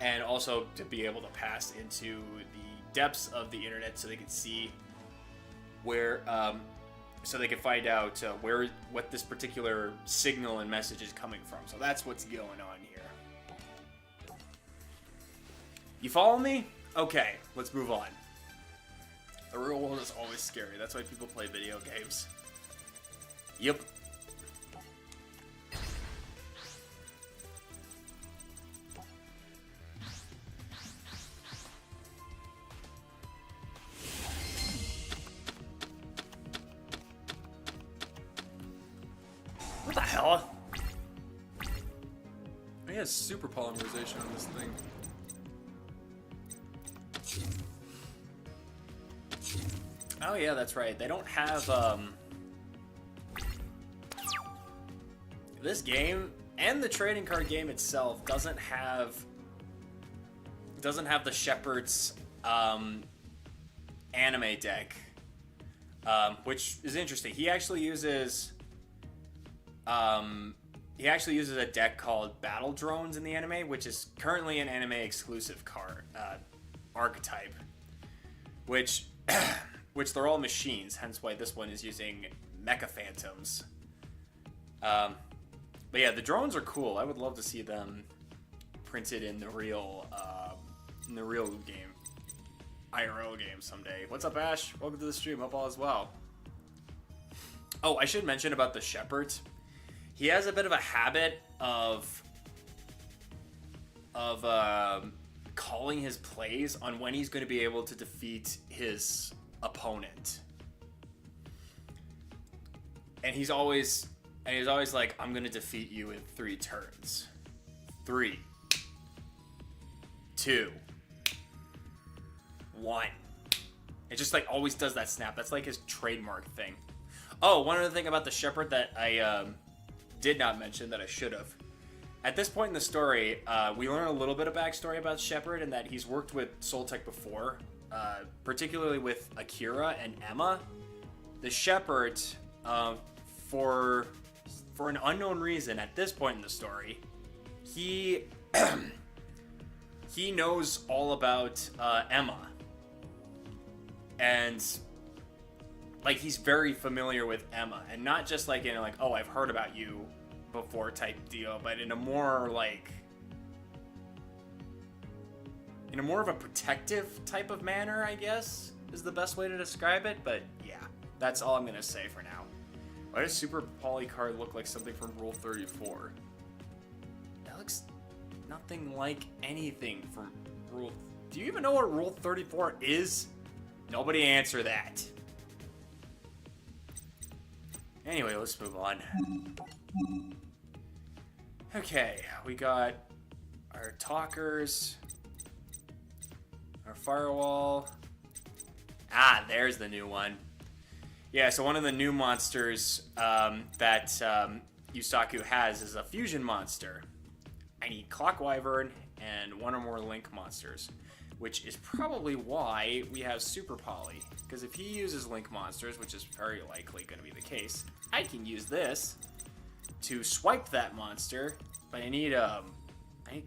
and also to be able to pass into the depths of the internet so they can see where, so they can find out what this particular signal and message is coming from. So that's what's going on here. You follow me? Okay, let's move on. The real world is always scary. That's why people play video games. Yep. What the hell? He has super polymerization on this thing. Oh yeah, that's right. They don't have, this game And the trading card game itself doesn't have the Shepherd's anime deck, which is interesting. He actually uses a deck called Battle Drones in the anime, which is currently an anime exclusive card archetype, which they're all machines. Hence why this one is using mecha phantoms. But yeah, the drones are cool. I would love to see them printed in the real game, IRL game someday. What's up, Ash? Welcome to the stream. Hope all is well. Oh, I should mention about the Shepherd. He has a bit of a habit of calling his plays on when he's going to be able to defeat his opponent, and he's always like, I'm going to defeat you in 3 turns. 3, 2, 1. It just like always does that snap. That's like his trademark thing. Oh, one other thing about the Shepherd that I did not mention that I should have. At this point in the story, we learn a little bit of backstory about Shepherd and that he's worked with Soltech before, particularly with Akira and Emma. The Shepherd, for an unknown reason at this point in the story, he knows all about Emma, and like he's very familiar with Emma, and not just like in like, oh, I've heard about you before type deal, but in a more of a protective type of manner, I guess is the best way to describe it. But yeah, that's all I'm gonna say for now. Why does Super Poly card look like something from Rule 34? That looks nothing like anything from Rule... Do you even know what Rule 34 is? Nobody answer that. Anyway, let's move on. Okay, we got our talkers, our firewall. Ah, there's the new one. Yeah, so one of the new monsters that Yusaku has is a fusion monster. I need Clock Wyvern and one or more Link monsters, which is probably why we have Super Poly. Because if he uses Link monsters, which is very likely going to be the case, I can use this to swipe that monster. But I need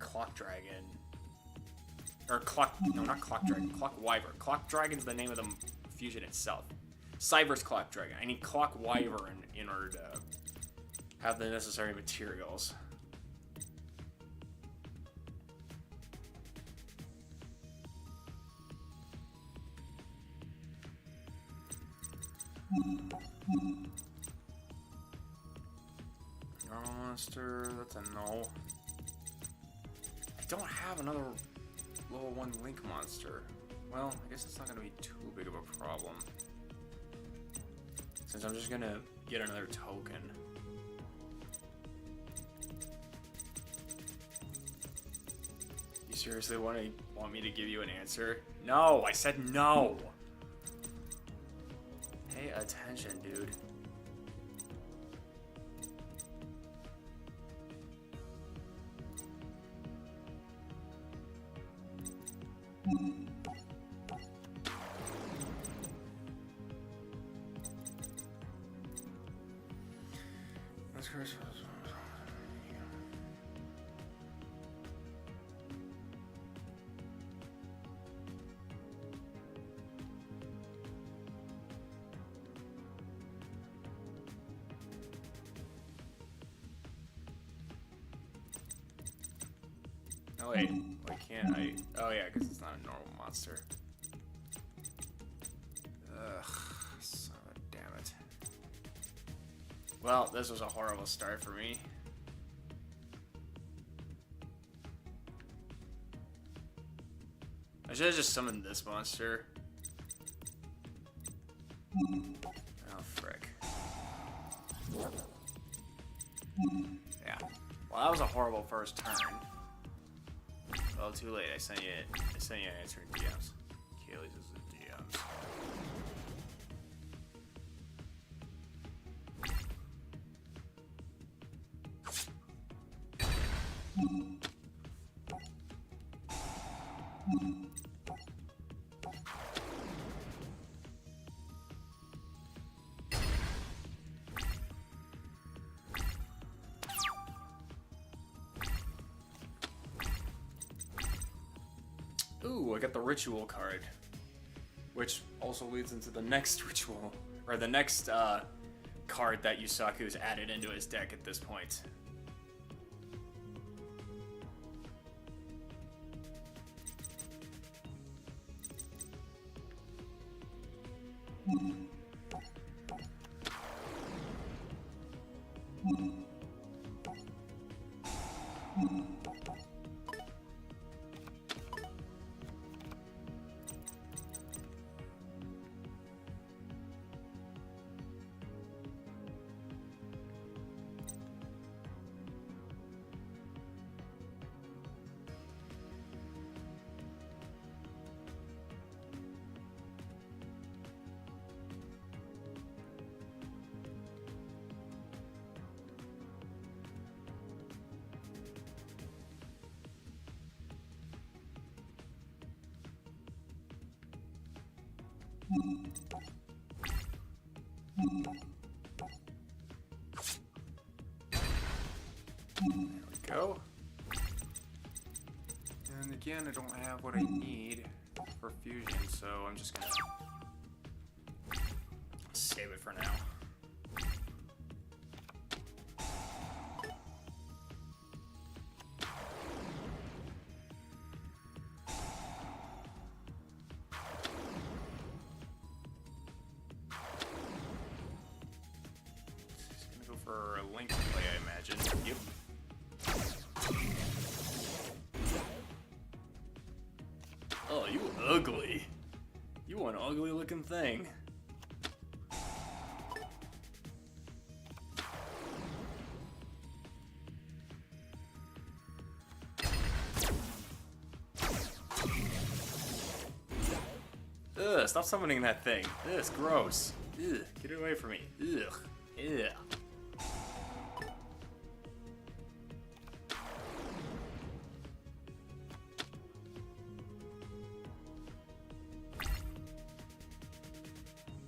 Clock Dragon. Or not Clock Dragon, Clock Wyvern. Clock Dragon's the name of the fusion itself. Cyber's Clock Dragon. I need Clock Wyvern in order to have the necessary materials. Normal monster, that's a no. I don't have another level 1 Link monster. Well, I guess it's not going to be too big of a problem, since I'm just gonna get another token. You seriously want me to give you an answer? No, I said no. Pay attention, dude. Oh wait, why can't I? Oh yeah, because it's not a normal monster. Ugh, son of a damn it. Well, this was a horrible start for me. I should have just summoned this monster. Oh, frick. Yeah. Well, that was a horrible first turn. Well, too late. I sent you an answer in DMs. Kaylee's is in DMs. I got the ritual card. Which also leads into the next ritual, or the next card that Yusaku's added into his deck at this point. There we go. And again, I don't have what I need for fusion, so I'm just gonna save it for now. For a link play, I imagine. Yep. Oh, you ugly. You an ugly looking thing. Ugh, stop summoning that thing. Ugh, it's gross. Ugh, get it away from me. Ugh. Ugh.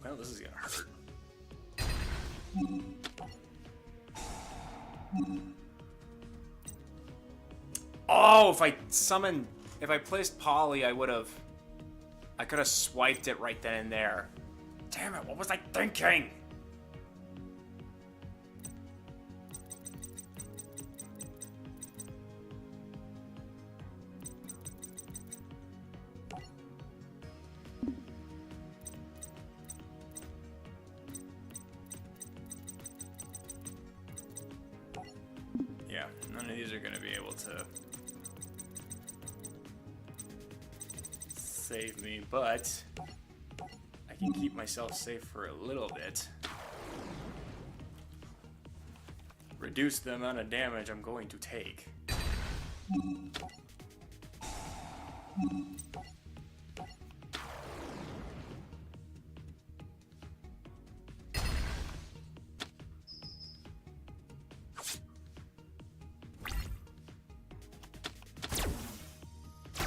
Well, this is gonna hurt. Oh, if I placed Polly, I could have swiped it right then and there. Damn it, what was I thinking? Yeah, none of these are going to be able to save me, but I can keep myself safe for a little bit. Reduce the amount of damage I'm going to take.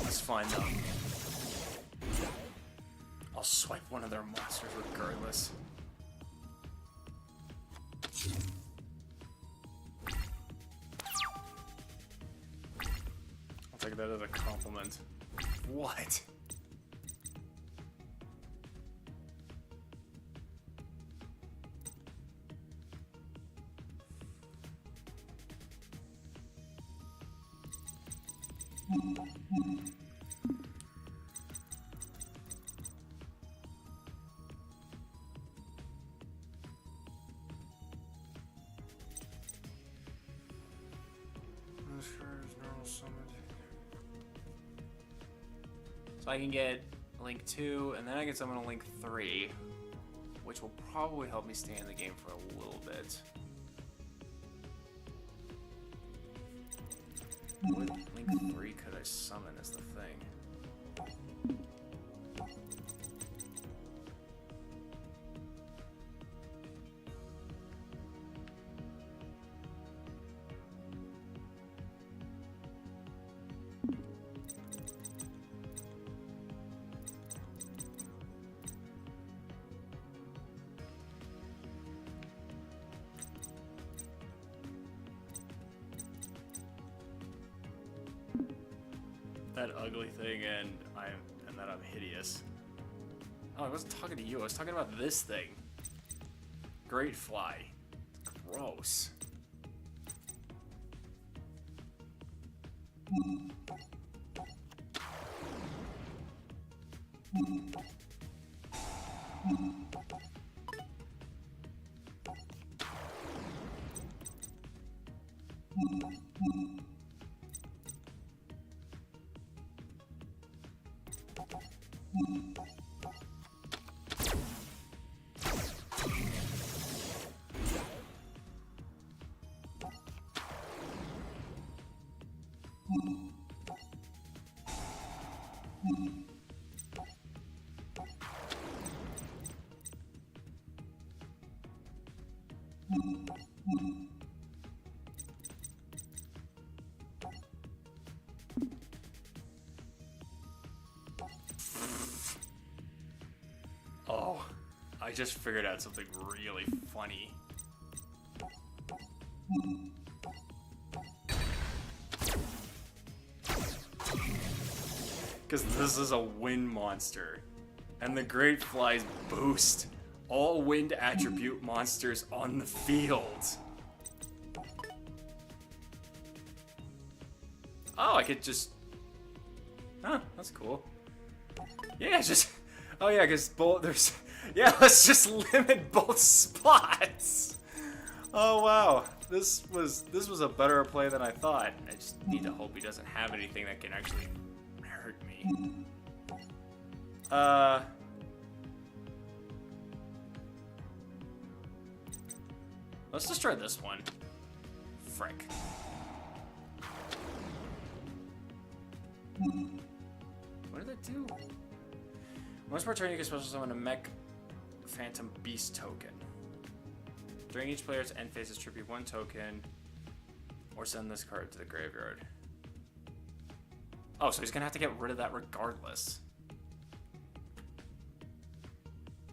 That's fine though. I'll swipe one of their monsters regardless. I'll take that as a compliment. What? So I can get Link 2, and then I can summon a Link 3, which will probably help me stay in the game for a little bit. What Link 3 could I summon is the thing. That ugly thing, and I'm hideous. Oh, I wasn't talking to you. I was talking about this thing. Great fly. Gross. Oh, I just figured out something really funny. Because this is a wind monster, and the Great Flies boost all wind attribute monsters on the field. Oh, I could just... Huh, that's cool. Yeah, just... Oh yeah, because both... There's... Yeah, let's just limit both spots! Oh wow, this was a better play than I thought. I just need to hope he doesn't have anything that can actually hurt me. Let's destroy this one. Frick. What did it do? Once per turn, you can special summon a mech phantom beast token. During each player's end phase, distribute one token, or send this card to the graveyard. Oh, so he's gonna have to get rid of that regardless.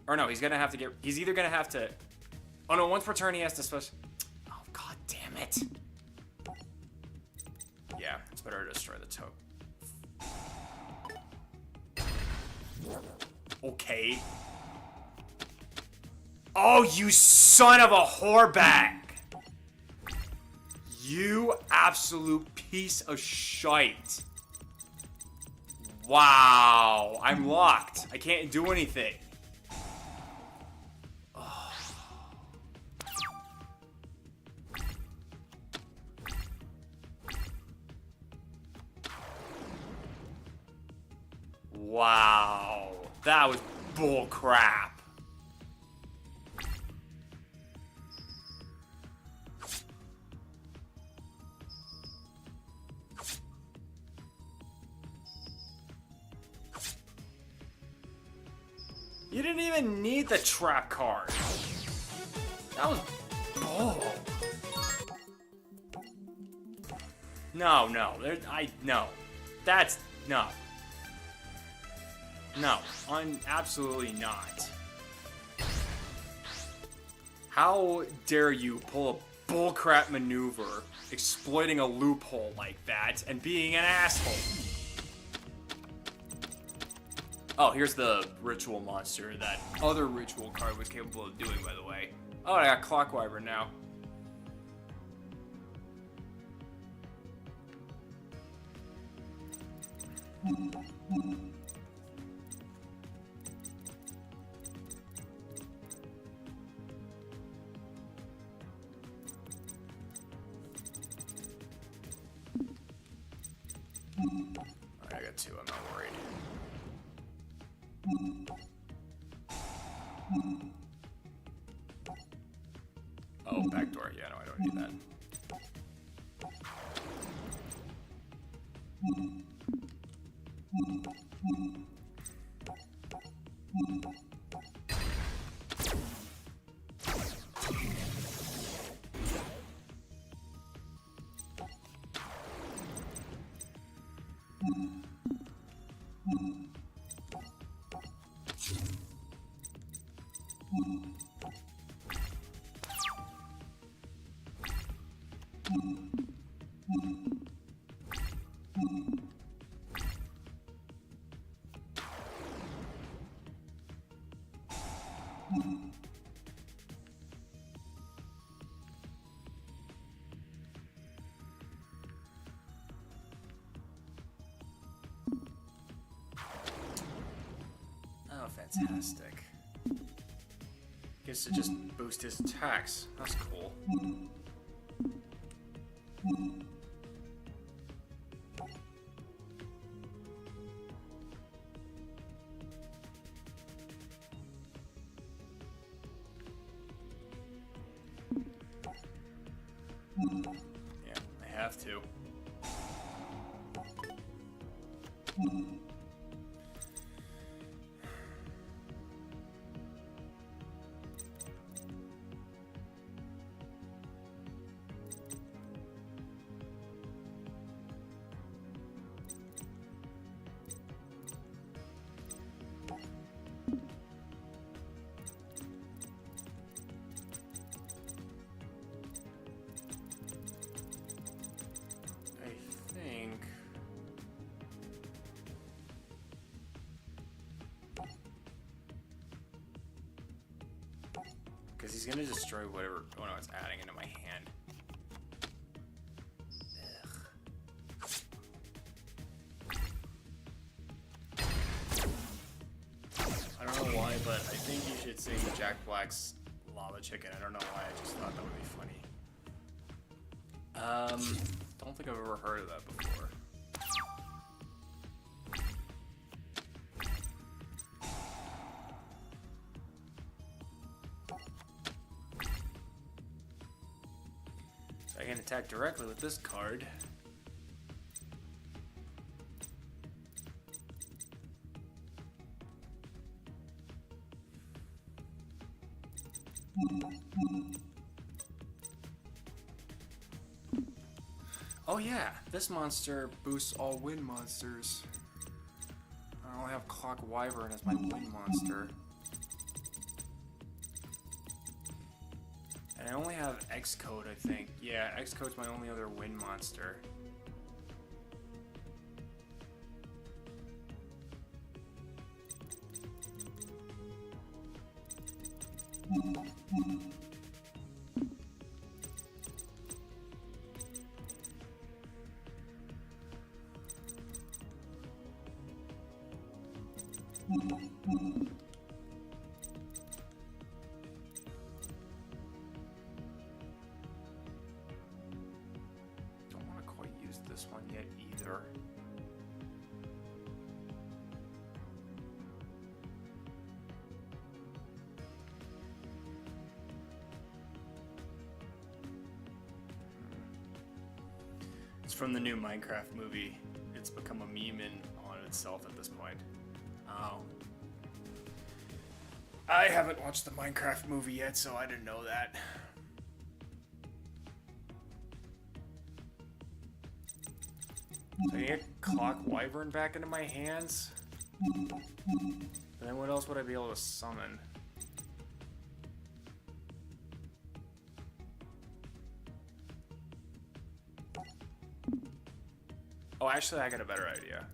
Or no, he's gonna have to get... He's either gonna have to... Oh no, once per turn he has to special... Oh, god damn it. Yeah, it's better to destroy the token. Okay. Oh, you son of a whorebag! You absolute piece of shite. Wow, I'm locked. I can't do anything. Oh. Wow, that was bull crap. You didn't even need the trap card. That was bull. No, no, no. That's, no. No, absolutely not. How dare you pull a bullcrap maneuver, exploiting a loophole like that, and being an asshole? Oh, here's the ritual monster that other ritual card was capable of doing, by the way. Oh, I got Clockwyvern now. Alright, I got two, I'm not worried. Oh, backdoor. Yeah, no, I don't need that. Oh, fantastic. Gets to just boost his attacks. That's cool. Yeah, I have to. Because he's gonna destroy whatever. Oh no, it's adding into my hand. I don't know why, but I think you should sing Jack Black's Lava Chicken. I don't know why, I just thought that would be funny. Don't think I've ever heard of that before. I can attack directly with this card. Oh yeah, this monster boosts all wind monsters. I only have Clock Wyvern as my wind monster. And I only have X-Code, I think. Yeah, X-Code's my only other wind monster. This one yet either. It's from the new Minecraft movie. It's become a meme on itself at this point. Oh. I haven't watched the Minecraft movie yet, so I didn't know that. So I get Clock Wyvern back into my hands. And then what else would I be able to summon? Oh, actually, I got a better idea.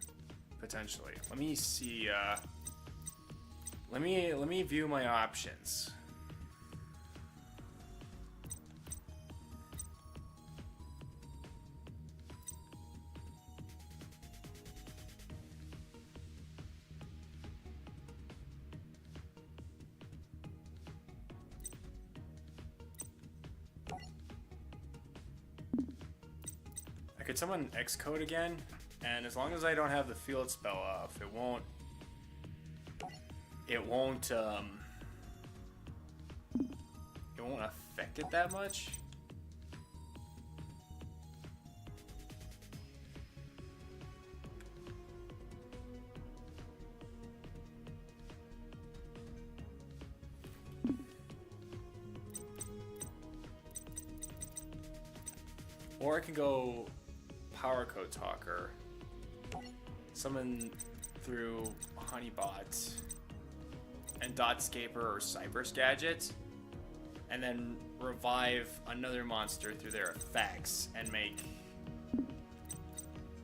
Potentially. Let me see, let me view my options. I could summon X-Code again, and as long as I don't have the field spell off, it won't affect it that much. Or I can go Power Code Talker, summon through Honeybot and Dotscaper or Cypress Gadget, and then revive another monster through their effects and make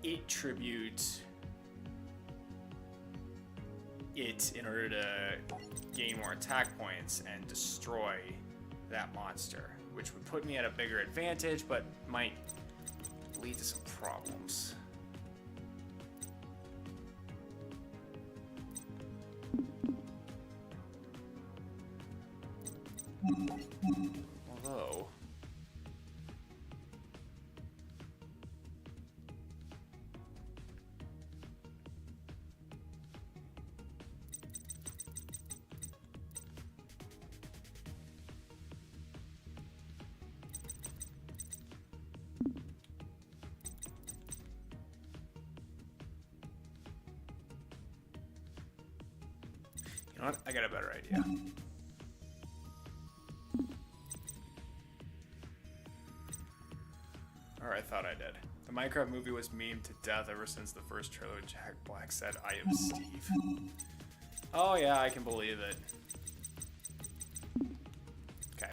8 tribute it in order to gain more attack points and destroy that monster, which would put me at a bigger advantage, but might lead to some problems. Although, you know what? I got a better idea. Or I thought I did. The Minecraft movie was memed to death ever since the first trailer when Jack Black said, "I am Steve." Oh yeah, I can believe it. Okay.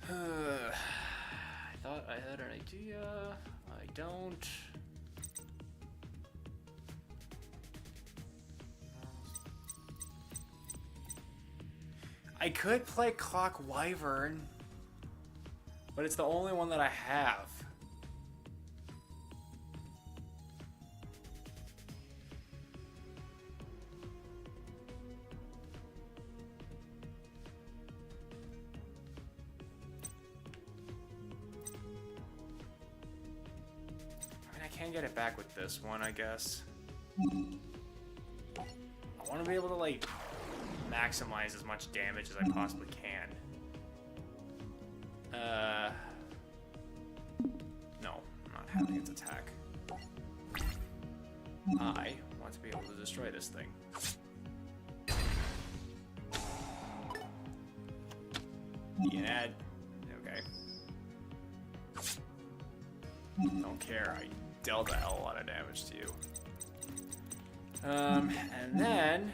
I thought I had an idea. I don't. I could play Clock Wyvern, but it's the only one that I have. I mean, I can get it back with this one, I guess. I want to be able to, like, maximize as much damage as I possibly can. No, I'm not having its attack. I want to be able to destroy this thing. You can add. Okay. Don't care. I dealt a hell of a lot of damage to you. And then.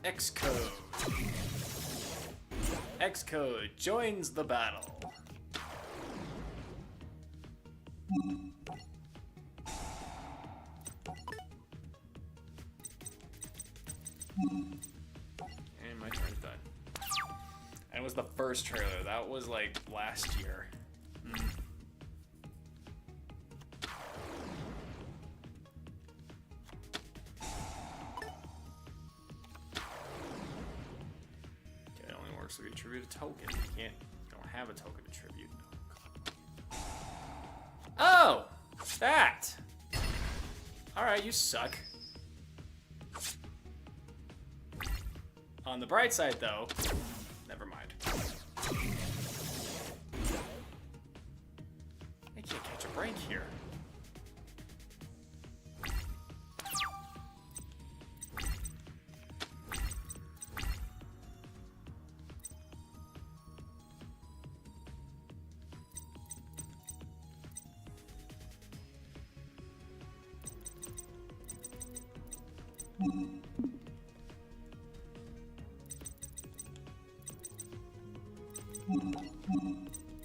Xcode. Xcode joins the battle. And my turn's done. And it was the first trailer. That was like last year. So we attribute a token. You don't have a token to tribute. Oh! That! Alright, you suck. On the bright side, though, never mind. I can't catch a break here.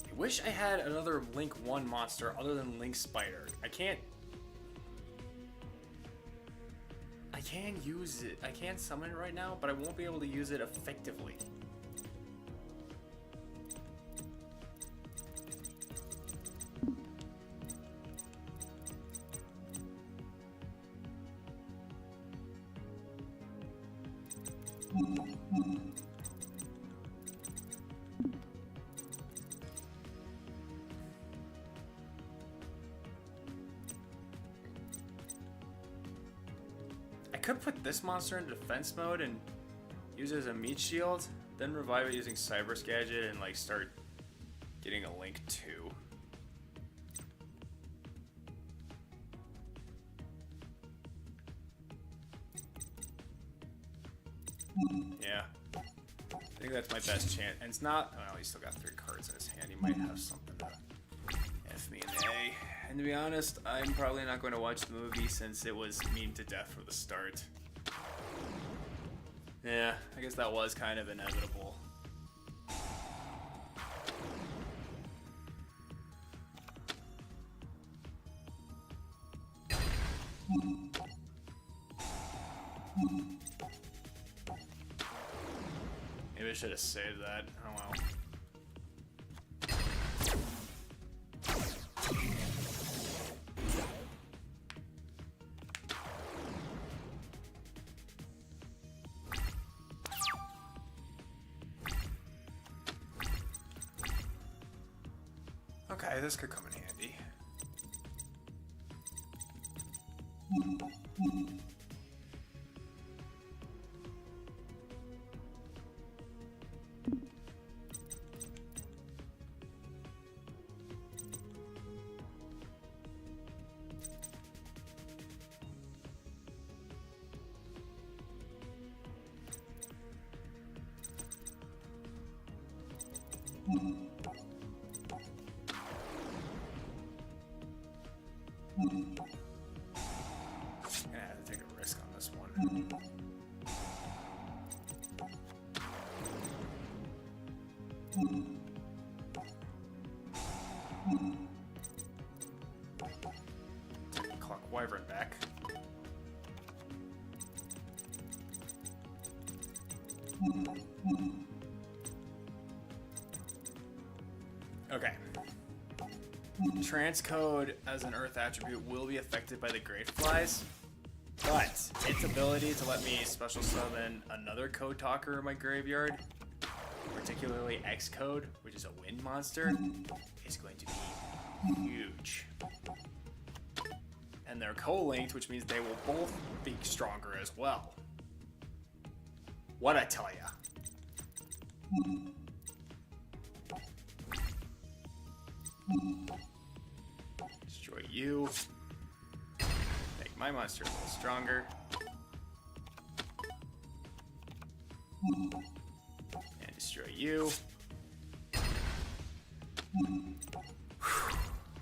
I wish I had another Link 1 monster other than Link Spider. I can use it. I can summon it right now, but I won't be able to use it effectively. I could put this monster in defense mode and use it as a meat shield, then revive it using Cyber's Gadget and like start getting a Link 2. Yeah. I think that's my best chance. And it's not. Well, he's still got 3 cards in his hand. He might have something to F me in the A. And to be honest, I'm probably not going to watch the movie since it was memed to death from the start. Yeah, I guess that was kind of inevitable. Maybe I should have saved that. Oh well. Okay, this could come in handy. I'm gonna have to take a risk on this one. Clock Wyvern back. Okay. Transcode as an Earth attribute will be affected by the Great Flies, but its ability to let me special summon another Code Talker in my graveyard, particularly X-Code, which is a wind monster, is going to be huge. And they're co-linked, which means they will both be stronger as well. What I tell ya? Destroy you. Make my monster a little stronger. And destroy you.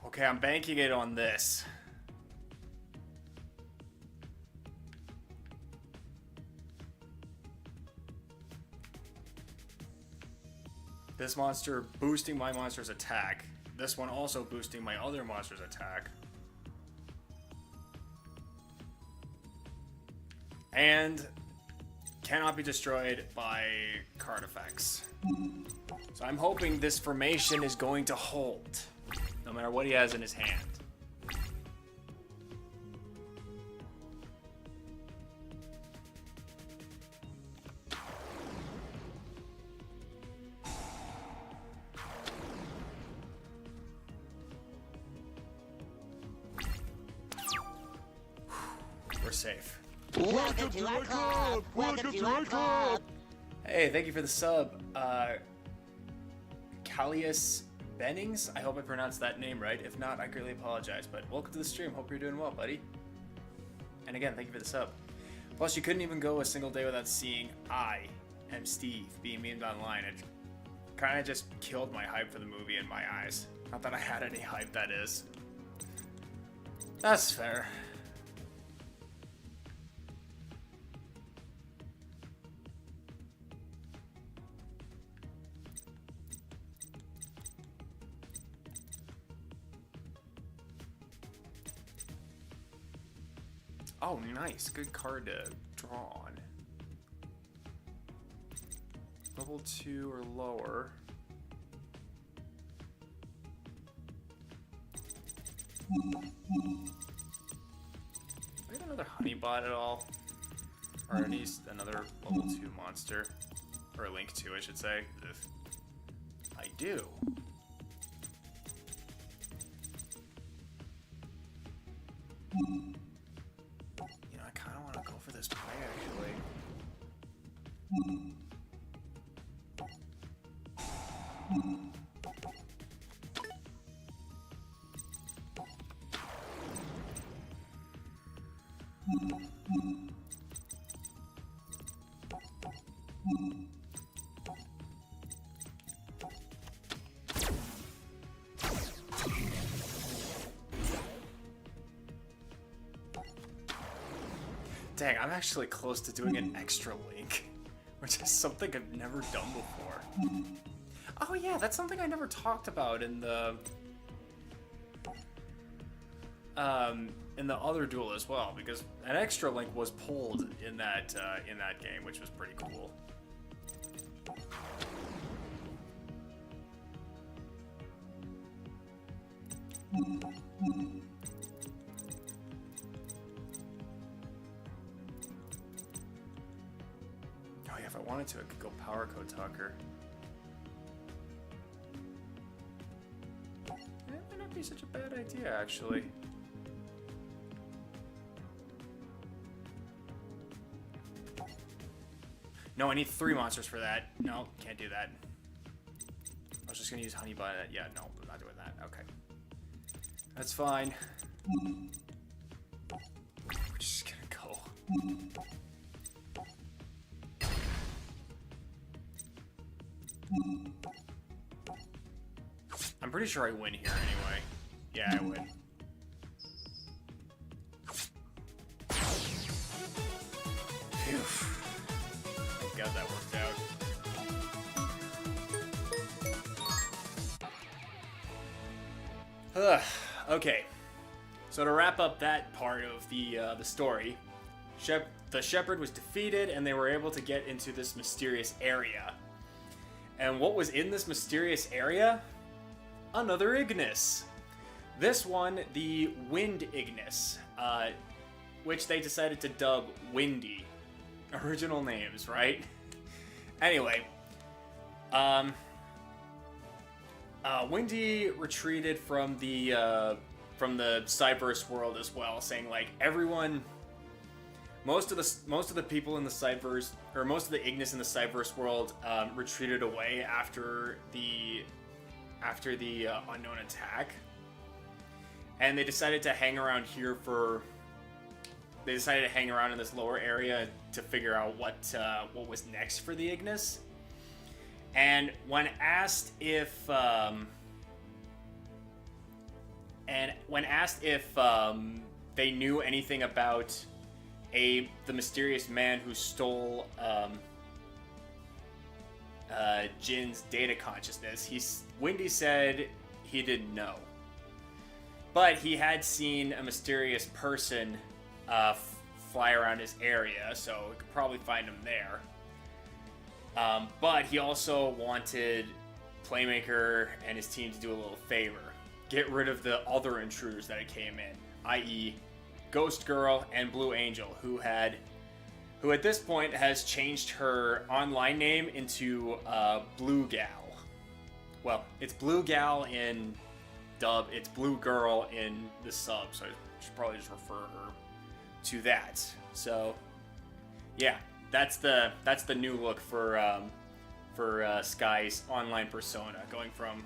Okay, I'm banking it on this. This monster boosting my monster's attack. This one also boosting my other monster's attack. And cannot be destroyed by card effects. So I'm hoping this formation is going to hold, no matter what he has in his hand. We're safe. Welcome to our club! Welcome to our club! Hey, thank you for the sub. Callius Bennings? I hope I pronounced that name right. If not, I greatly apologize. But welcome to the stream. Hope you're doing well, buddy. And again, thank you for the sub. Plus, you couldn't even go a single day without seeing I Am Steve being memed online. It kind of just killed my hype for the movie in my eyes. Not that I had any hype, that is. That's fair. Oh, nice. Good card to draw on. Level 2 or lower. We have another Honeybot at all? Or at least another level 2 monster. Or a Link 2, I should say. Ugh. I do. Go for this play, actually. Dang, I'm actually close to doing an extra link, which is something I've never done before. Oh yeah, that's something I never talked about in the in the other duel as well, because an extra link was pulled in that game, which was pretty cool. Oh yeah, if I wanted to, I could go Power Code Talker. That might not be such a bad idea, actually. No, I need 3 monsters for that. No, can't do that. I was just gonna use Honey Bun. Yeah, no, I'm not doing that. Okay. That's fine. We're just gonna go. I'm pretty sure I win here anyway. Yeah, I win. Phew. Thank God that worked out. Okay, so to wrap up that part of the story, the shepherd was defeated, and they were able to get into this mysterious area. And what was in this mysterious area? Another Ignis. This one, the Wind Ignis, which they decided to dub Windy. Original names, right? Anyway, Windy retreated from the Cyverse world as well, saying like everyone, most of the people in the Cyverse, or most of the Ignis in the Cyverse world, retreated away after the unknown attack, and they decided to hang around here for. They decided to hang around in this lower area to figure out what was next for the Ignis. And when asked if they knew anything about the mysterious man who stole Jin's data consciousness, Windy said he didn't know, but he had seen a mysterious person fly around his area, so we could probably find him there. But he also wanted Playmaker and his team to do a little favor. Get rid of the other intruders that came in, i.e. Ghost Girl and Blue Angel, who at this point has changed her online name into Blue Gal. Well, it's Blue Gal in dub, it's Blue Girl in the sub, so I should probably just refer her to that. So, yeah, that's the new look for Sky's online persona, going from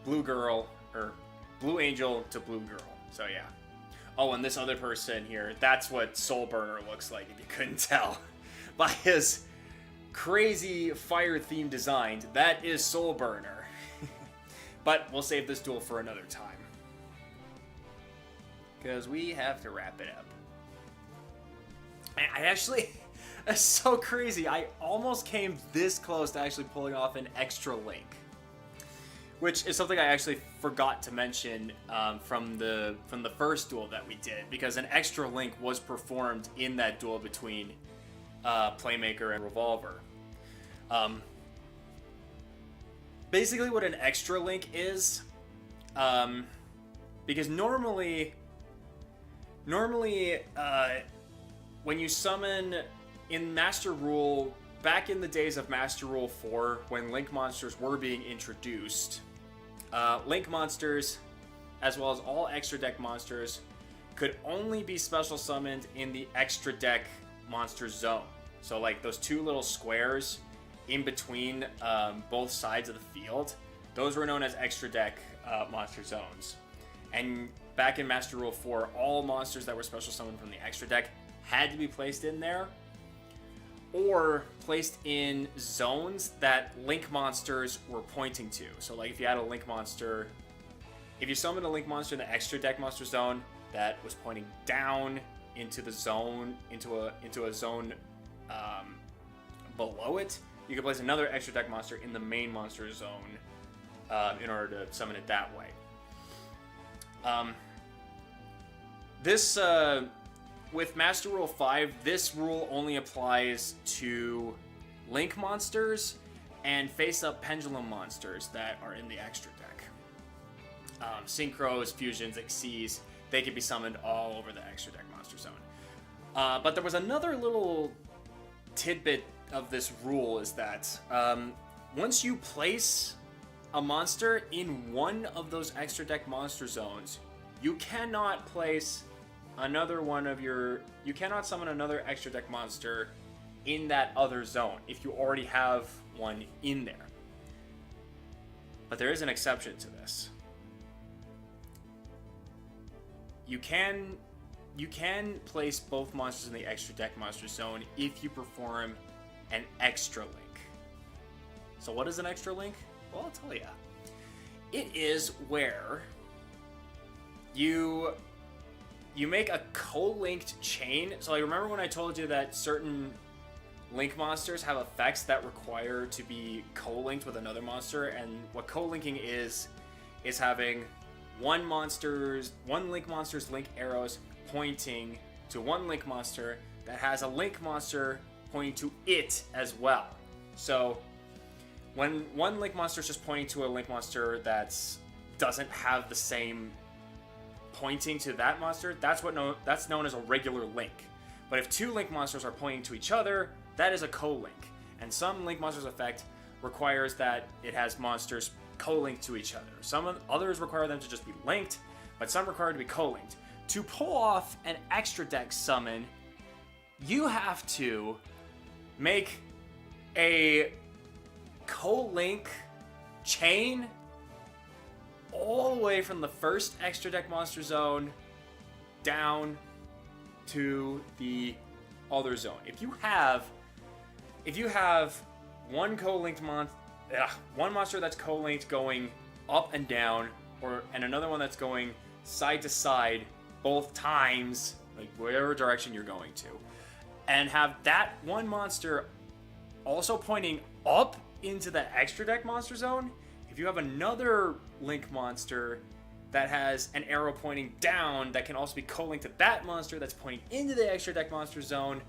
Blue Girl or Blue Angel to Blue Girl. So yeah. Oh, and this other person here, that's what Soulburner looks like, if you couldn't tell by his crazy fire theme design. That is Soulburner. But we'll save this duel for another time, because we have to wrap it up. I actually, that's so crazy. I almost came this close to actually pulling off an extra link, which is something I actually forgot to mention from the first duel that we did, because an extra link was performed in that duel between Playmaker and Revolver. Basically, what an extra link is, because normally. When you summon in Master Rule, back in the days of Master Rule 4, when Link monsters were being introduced, Link monsters, as well as all extra deck monsters, could only be special summoned in the extra deck monster zone. So like those two little squares in between both sides of the field, those were known as extra deck monster zones. And back in Master Rule 4, all monsters that were special summoned from the extra deck had to be placed in there, or placed in zones that Link monsters were pointing to. So like if you had a Link monster, if you summoned a Link monster in the extra deck monster zone that was pointing down into the zone, into a zone below it, you could place another extra deck monster in the main monster zone in order to summon it that way. this with Master Rule 5, this rule only applies to Link monsters and face-up pendulum monsters that are in the extra deck. Synchros, fusions, Xyz, they can be summoned all over the extra deck monster zone. But there was another little tidbit of this rule is that once you place a monster in one of those extra deck monster zones, you cannot place another one of your... You cannot summon another extra deck monster in that other zone if you already have one in there. But there is an exception to this. You can place both monsters in the extra deck monster zone if you perform an extra link. So what is an extra link? Well, I'll tell you. It is where you make a co-linked chain. So I remember when I told you that certain link monsters have effects that require to be co-linked with another monster, and what co-linking is having one link monster's link arrows pointing to one link monster that has a link monster pointing to it as well. So when one link monster is just pointing to a link monster that doesn't have the same pointing to that monster, that's known as a regular link. But if two link monsters are pointing to each other, that is a co-link. And some link monsters effect requires that it has monsters co-linked to each other. Some others require them to just be linked, but some require to be co-linked. To pull off an extra deck summon, you have to make a co-link chain all the way from the first extra deck monster zone down to the other zone. If you have one co-linked one monster that's co-linked going up and down, and another one that's going side to side both times, like whatever direction you're going to, and have that one monster also pointing up into the extra deck monster zone. If you have another link monster that has an arrow pointing down that can also be co-linked to that monster that's pointing into the extra deck monster zone,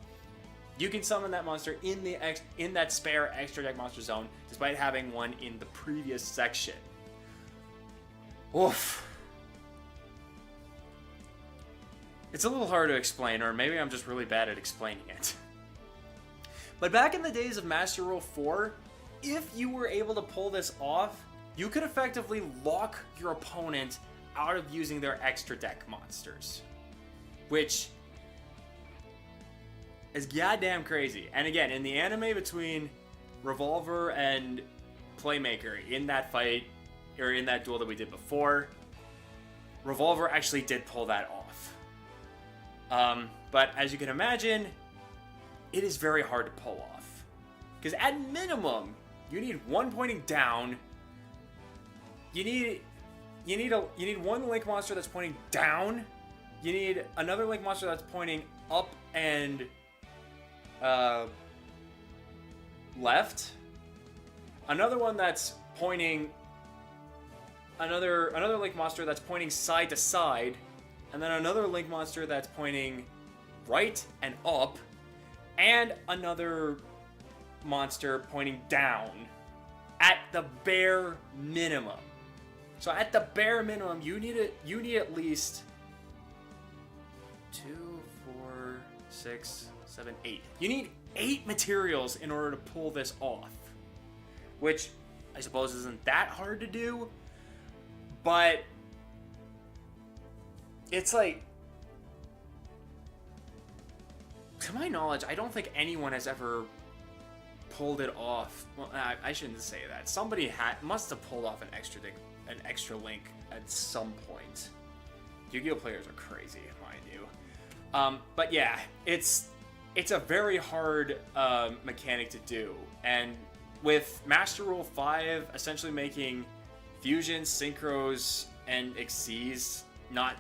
you can summon that monster in that spare extra deck monster zone despite having one in the previous section. Oof. It's a little hard to explain, or maybe I'm just really bad at explaining it. But back in the days of Master Rule 4, if you were able to pull this off, you could effectively lock your opponent out of using their extra deck monsters, which is goddamn crazy. And again, in the anime between Revolver and Playmaker, in that fight, or in that duel that we did before, Revolver actually did pull that off. But as you can imagine, it is very hard to pull off. Because at minimum, you need one pointing down. You need one link monster that's pointing down. You need another link monster that's pointing up and left. Another one that's pointing another link monster that's pointing side to side, and then another link monster that's pointing right and up, and another monster pointing down at the bare minimum. So at the bare minimum, you need at least 2, 4, 6, 7, 8. You need 8 materials in order to pull this off, which I suppose isn't that hard to do, but it's like, to my knowledge, I don't think anyone has ever pulled it off. Well, I shouldn't say that. Somebody must have pulled off an extra link at some point. Yu-Gi-Oh players are crazy, mind you. But yeah, it's a very hard mechanic to do, and with Master Rule 5 essentially making fusions, synchros, and Xyz not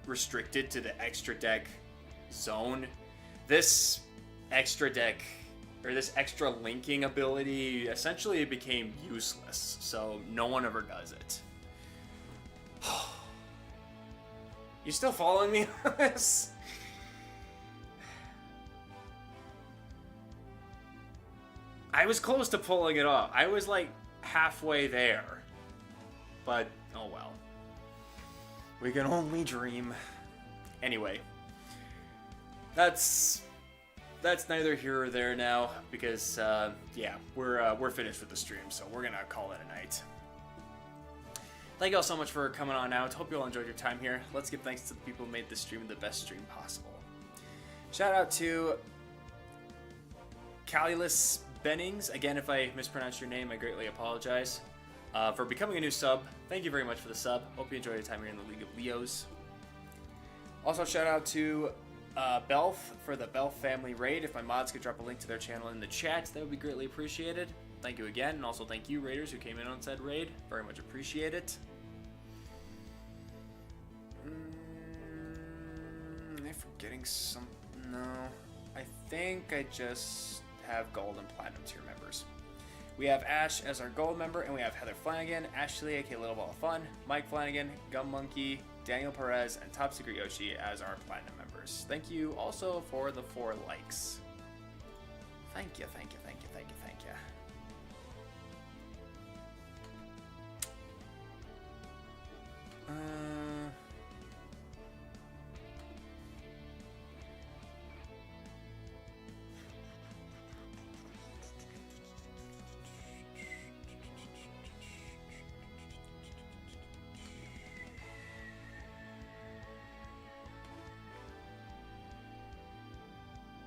restricted to the extra deck zone, this extra deck, or this extra linking ability, essentially became useless, so no one ever does it. You still following me on this? I was close to pulling it off. I was like halfway there. But, oh well. We can only dream. Anyway. That's neither here or there now, because, yeah, we're finished with the stream, so we're gonna call it a night. Thank you all so much for coming on out. Hope you all enjoyed your time here. Let's give thanks to the people who made this stream the best stream possible. Shout out to Calulus Bennings. Again, if I mispronounced your name, I greatly apologize. For becoming a new sub. Thank you very much for the sub. Hope you enjoyed your time here in the League of Leos. Also, shout out to Belf for the Belf family raid. If my mods could drop a link to their channel in the chat, that would be greatly appreciated. Thank you again, and also thank you, raiders, who came in on said raid. Very much appreciate it. Am I forgetting some? No. I think I just have gold and platinum tier members. We have Ash as our gold member, and we have Heather Flanagan, Ashley, aka Little Ball of Fun, Mike Flanagan, Gum Monkey, Daniel Perez, and Top Secret Yoshi as our platinum members. Thank you also for the 4 likes. Thank you, thank you, thank you, thank you, thank you.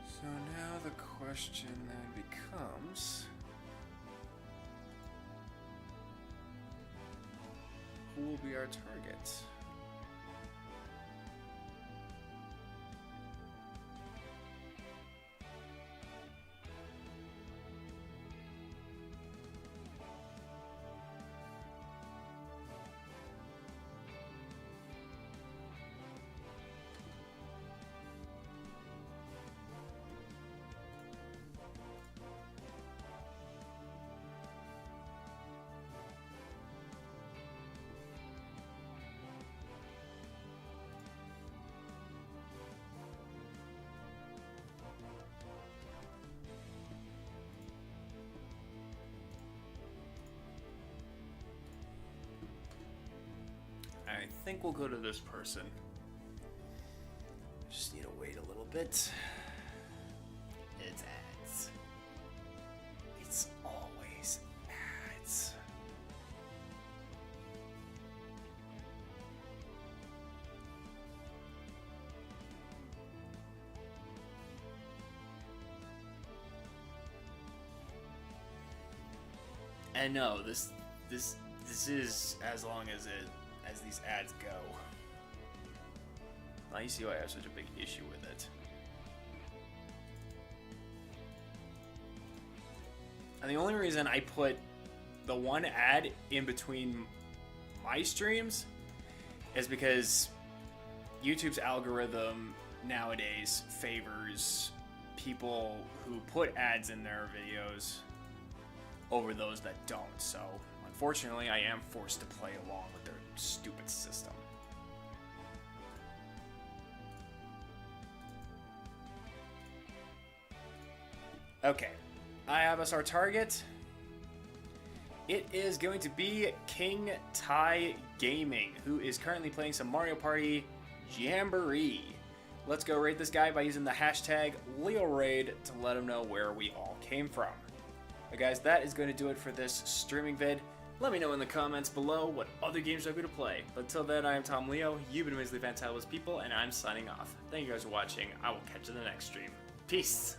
So now the question then becomes, who will be our target? I think we'll go to this person. Just need to wait a little bit. It's ads. It's always ads. And no, this is as long as these ads go. Now you see why I have such a big issue with it. And the only reason I put the one ad in between my streams is because YouTube's algorithm nowadays favors people who put ads in their videos over those that don't. So unfortunately, I am forced to play along with their stupid system. Okay, I have us our target. It is going to be King Tai Gaming, who is currently playing some Mario Party Jamboree. Let's go raid this guy by using the hashtag LeoRaid to let him know where we all came from. But guys, that is going to do it for this streaming vid. Let me know in the comments below what other games you'd like me to play. But until then, I am Tom Leo, you've been amazingly fantabulous people, and I'm signing off. Thank you guys for watching. I will catch you in the next stream. Peace!